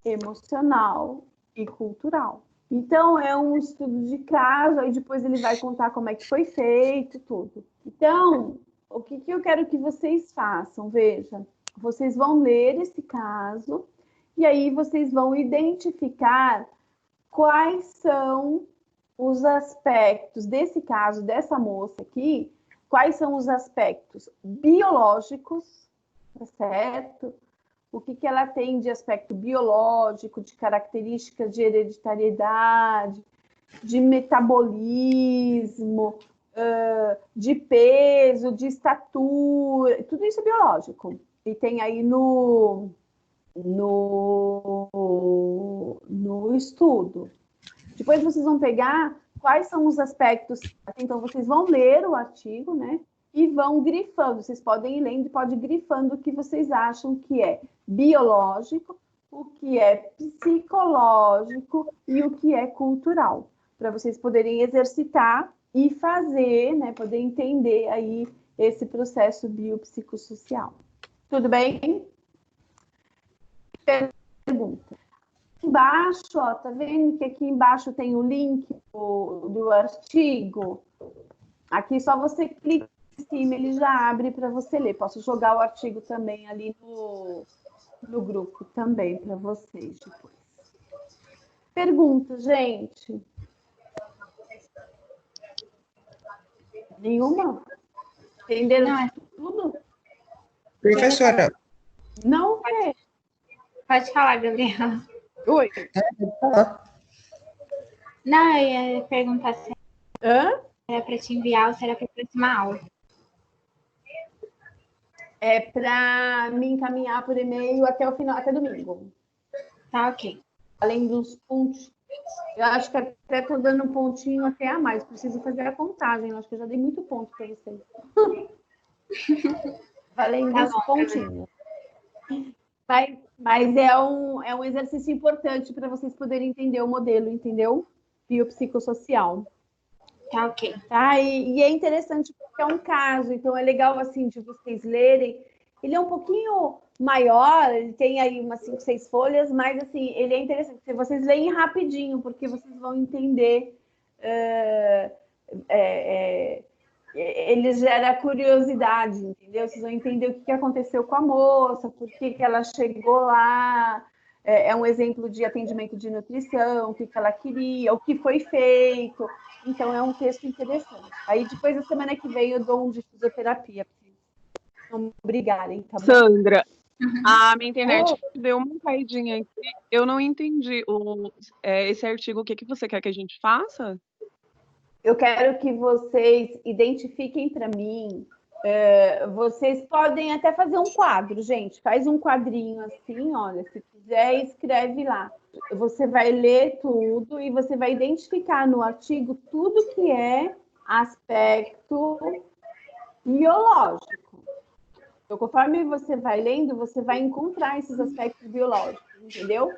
emocional e cultural. Então, é um estudo de caso, aí depois ele vai contar como é que foi feito, tudo. Então, o que eu quero que vocês façam? Veja, vocês vão ler esse caso e aí vocês vão identificar quais são os aspectos desse caso, dessa moça aqui, quais são os aspectos biológicos, tá certo? O que ela tem de aspecto biológico, de características de hereditariedade, de metabolismo, de peso, de estatura, tudo isso é biológico. E tem aí no estudo. Depois vocês vão pegar quais são os aspectos. Então, vocês vão ler o artigo, né? E vão grifando. Vocês podem ir lendo e podem ir grifando o que vocês acham que é biológico, o que é psicológico e o que é cultural. Para vocês poderem exercitar e fazer, né? Poder entender aí esse processo biopsicossocial. Tudo bem? pergunta. Embaixo, ó, tá vendo que aqui embaixo tem o link do artigo? Aqui só você clica em cima, ele já abre para você ler. Posso jogar o artigo também ali no grupo também para vocês depois. Pergunta, gente? Nenhuma? Entenderam tudo? Professora, Não? Pode falar, Gabriela. Oi. Não, eu ia perguntar se Hã? era para te enviar ou se era para a próxima aula. É para me encaminhar por e-mail até o final, até domingo. Tá, ok. Além dos pontos. Eu acho que até estou dando um pontinho até a mais. Preciso fazer a contagem. Eu acho que eu já dei muito ponto para vocês. Além dos pontinhos. Mas é um exercício importante para vocês poderem entender o modelo, entendeu? Biopsicossocial. Tá, ok. Tá? E é interessante porque é um caso, então é legal assim de vocês lerem. Ele é um pouquinho maior, ele tem aí umas 5, 6 folhas, mas assim, ele é interessante. Se vocês leem rapidinho, porque vocês vão entender. Ele gera curiosidade, entendeu? Vocês vão entender o que aconteceu com a moça, por que ela chegou lá. É um exemplo de atendimento de nutrição, o que ela queria, o que foi feito. Então, é um texto interessante. Aí, depois, da semana que vem, eu dou um de fisioterapia, para vocês não brigarem, tá bom? Sandra, a minha internet deu uma caidinha aqui. Eu não entendi esse artigo. O que você quer que a gente faça? Eu quero que vocês identifiquem para mim. Vocês podem até fazer um quadro, gente. Faz um quadrinho assim, olha, se quiser, escreve lá. Você vai ler tudo e você vai identificar no artigo tudo que é aspecto biológico. Então, conforme você vai lendo, você vai encontrar esses aspectos biológicos, entendeu?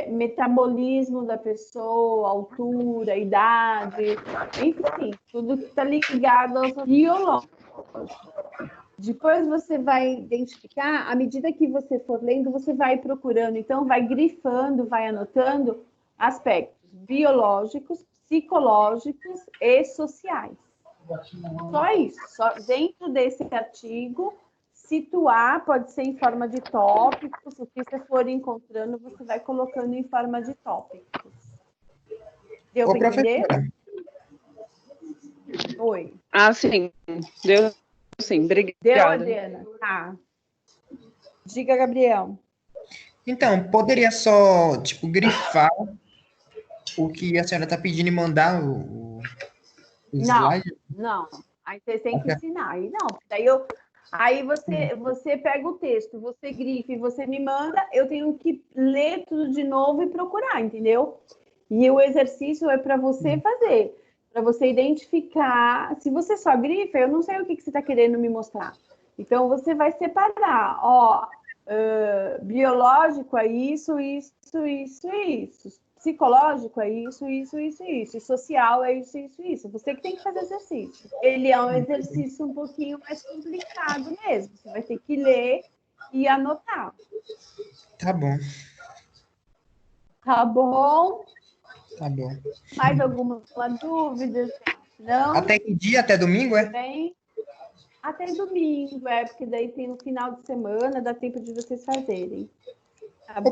Metabolismo da pessoa, altura, idade, enfim, tudo que está ligado ao biológico. Depois você vai identificar, à medida que você for lendo, você vai procurando, então vai grifando, vai anotando aspectos biológicos, psicológicos e sociais. Só isso, só dentro desse artigo, situar, pode ser em forma de tópicos, o que você for encontrando, você vai colocando em forma de tópicos. Deu para entender? Oi. Ah, sim. Deu sim, obrigada. Deu, Adriana? Tá. Diga, Gabriel. então, poderia só, tipo, grifar o que a senhora está pedindo e mandar o slide? Não. Aí você tem que ensinar. Aí não, aí você pega o texto, você grifa e você me manda, eu tenho que ler tudo de novo e procurar, entendeu? E o exercício é para você fazer, para você identificar. Se você só grifa, eu não sei o que você está querendo me mostrar. Então, você vai separar, biológico é isso, isso, isso, isso. Psicológico é isso, isso, isso, isso. E social é isso, isso, isso. Você que tem que fazer exercício. Ele é um exercício um pouquinho mais complicado mesmo. Você vai ter que ler e anotar. Tá bom. Tá bom? Tá bom. Mais alguma dúvida? Não? Até que dia? Até domingo, é? Bem, até domingo, porque daí tem no final de semana, dá tempo de vocês fazerem. Tá bom?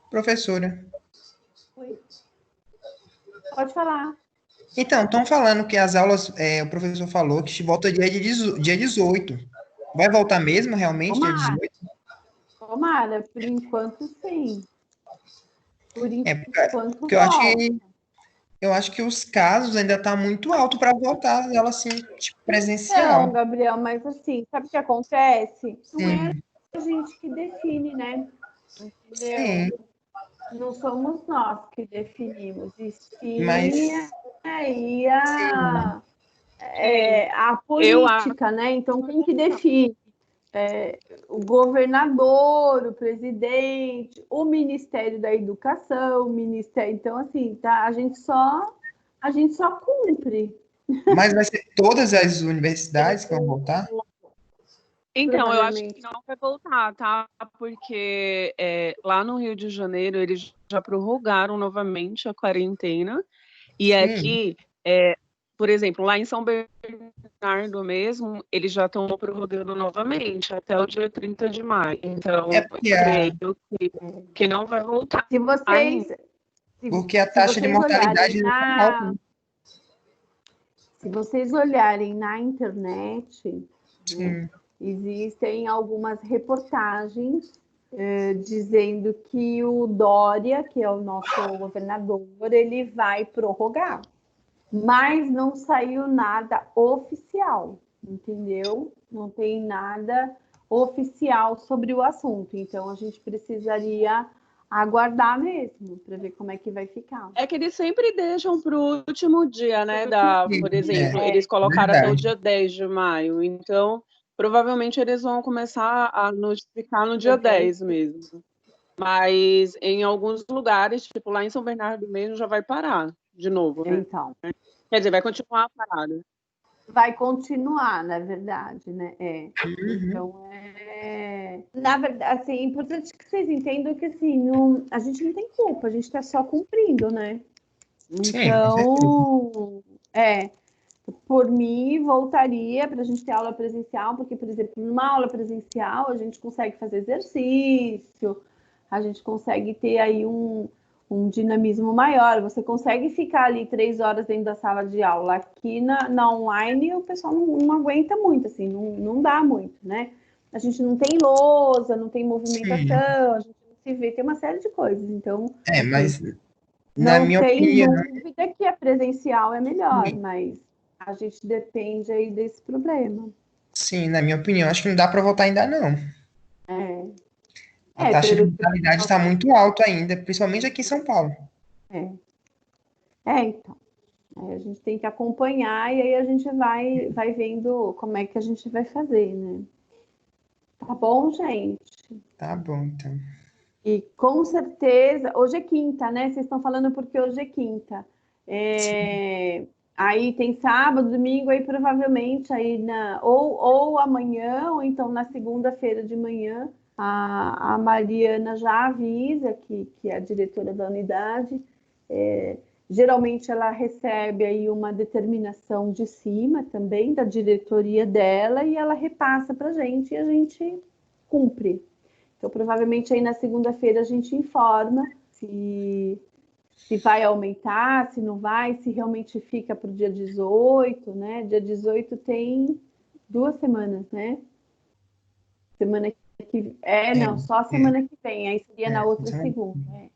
Professora. Oi. Pode falar. Então, estão falando que as aulas, o professor falou que volta dia 18. Vai voltar mesmo, realmente, dia 18? Tomara, por enquanto, sim. Por enquanto, porque eu acho que os casos ainda estão muito alto para voltar às aulas assim, tipo, presencial. Não, Gabriel, mas assim, sabe o que acontece? Não é a gente que define, né? Entendeu? Sim. Não somos nós que definimos. E sim, Mas... aí a política, né? Então, quem que define? O governador, o presidente, o Ministério da Educação, o Ministério... Então, assim, tá? A gente só cumpre. Mas vai ser todas as universidades que vão voltar? Então, eu acho que provavelmente. não vai voltar, tá? Porque lá no Rio de Janeiro eles já prorrogaram novamente a quarentena. E Sim. aqui, por exemplo, lá em São Bernardo mesmo, eles já estão prorrogando novamente até o dia 30 de maio. Então, É porque creio que não vai voltar Se vocês, ainda. porque a se taxa de vocês olharem mortalidade é alta, né? se vocês olharem na internet, né, Sim. existem algumas reportagens dizendo que o Dória, que é o nosso governador, ele vai prorrogar, mas não saiu nada oficial, entendeu? Não tem nada oficial sobre o assunto, então a gente precisaria aguardar mesmo para ver como é que vai ficar. É que eles sempre deixam para o último dia, né? Por exemplo, É, eles colocaram até o verdade. dia 10 de maio. Então, provavelmente eles vão começar a notificar no dia 10 mesmo. Mas em alguns lugares, tipo lá em São Bernardo mesmo, já vai parar de novo, né? Então, Quer dizer, vai continuar parado. vai continuar, na verdade, né? Uhum. Então, na verdade, assim, é importante que vocês entendam que, assim, não, a gente não tem culpa, a gente está só cumprindo, né? Sim, com certeza. Então, por mim, voltaria para a gente ter aula presencial, porque, por exemplo, numa aula presencial, a gente consegue fazer exercício, a gente consegue ter aí um dinamismo maior, você consegue ficar ali 3 horas dentro da sala de aula. Aqui na online, o pessoal não aguenta muito, assim, não dá muito, né? A gente não tem lousa, não tem movimentação, a gente não se vê, tem uma série de coisas. Então, Mas na não minha tem opinião, dúvida que a presencial é melhor, sim, mas a gente depende aí desse problema. sim, na minha opinião, acho que não dá para voltar ainda não. É, A taxa de pelo que o mortalidade está pessoal... muito alta ainda, principalmente aqui em São Paulo. É, então. Aí a gente tem que acompanhar e aí a gente vai vendo como é que a gente vai fazer, né? Tá bom, gente? Tá bom, então. E com certeza, hoje é quinta, né? Vocês estão falando porque hoje é quinta. Aí tem sábado, domingo, aí provavelmente aí ou amanhã, ou então na segunda-feira de manhã, a Mariana já avisa que é a diretora da unidade. Geralmente ela recebe aí uma determinação de cima também, da diretoria dela, e ela repassa para a gente e a gente cumpre. Então, provavelmente aí na segunda-feira a gente informa se vai aumentar, se não vai, se realmente fica para o dia 18, né? Dia 18 tem 2 semanas, né? Semana que... não, só a semana que vem, aí seria na outra segunda, né?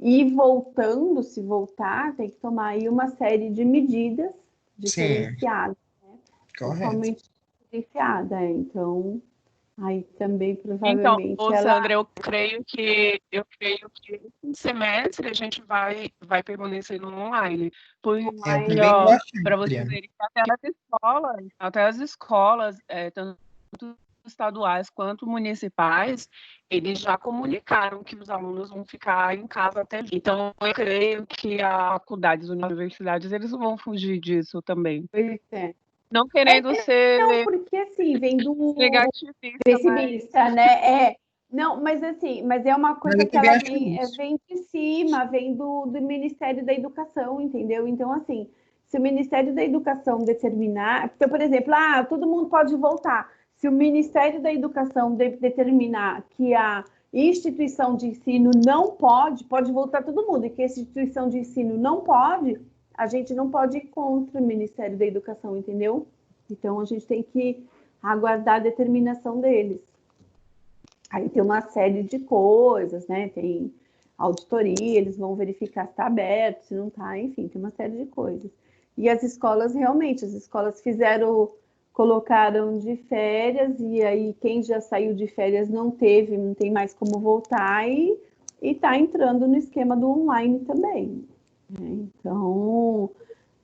E voltando, se voltar, tem que tomar aí uma série de medidas diferenciadas, né? Correto. Totalmente diferenciada. Então, aí também Então, provavelmente Sandra, eu creio que esse semestre a gente vai permanecer no online. Porque, Eu também ó, gosto, para vocês Adriana. verem, até as escolas, tanto estaduais quanto municipais, eles já comunicaram que os alunos vão ficar em casa até. Então, eu creio que as faculdades, universidades, eles vão fugir disso também. Não querendo ser não, porque assim, vem do negativista, pessimista, né? Não, mas assim, mas é uma coisa Mas eu que também ela acho isso. vem de cima, vem do Ministério da Educação, entendeu? Então, assim, se o Ministério da Educação determinar, porque, por exemplo, todo mundo pode voltar. Se o Ministério da Educação determinar que a instituição de ensino não pode voltar todo mundo, e que a instituição de ensino não pode, a gente não pode ir contra o Ministério da Educação, entendeu? Então, a gente tem que aguardar a determinação deles. Aí tem uma série de coisas, né? Tem auditoria, eles vão verificar se está aberto, se não está, enfim, tem uma série de coisas. E as escolas, realmente, colocaram de férias, e aí quem já saiu de férias não tem mais como voltar, e está entrando no esquema do online também, né? Então,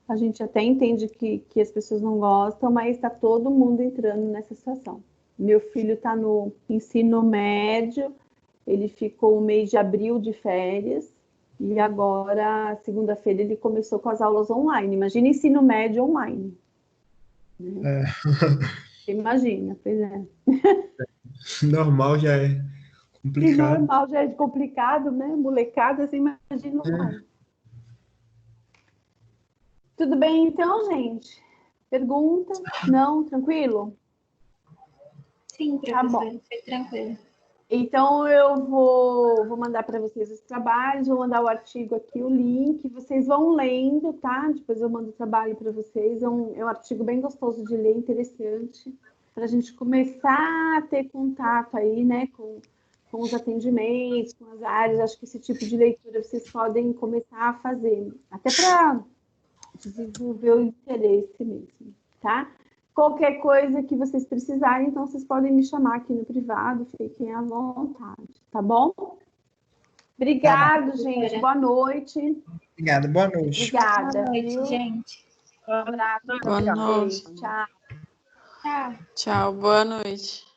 a gente até entende que as pessoas não gostam, mas está todo mundo entrando nessa situação. Meu filho está no ensino médio, ele ficou o mês de abril de férias, e agora, segunda-feira, ele começou com as aulas online. Imagina ensino médio online. Né? Imagina, pois é. Normal já é Se complicado. normal já é complicado, né? Molecada, você imagina mais. Tudo bem, então, gente? Pergunta? Não? Tranquilo? Sim, Tá bom. professora, foi tranquilo. Então, eu vou mandar para vocês os trabalhos, vou mandar o artigo aqui, o link, vocês vão lendo, tá? Depois eu mando o trabalho para vocês. É um artigo bem gostoso de ler, interessante, para a gente começar a ter contato aí, né, com os atendimentos, com as áreas. Acho que esse tipo de leitura vocês podem começar a fazer, até para desenvolver o interesse mesmo, tá? Qualquer coisa que vocês precisarem, então vocês podem me chamar aqui no privado, fiquem à vontade, tá bom? Obrigado, gente. Boa noite. Obrigado, boa noite. Obrigada. Boa noite, viu? gente. Um abraço. Boa Pra noite. vocês. Tchau. Tchau. Tchau, boa noite.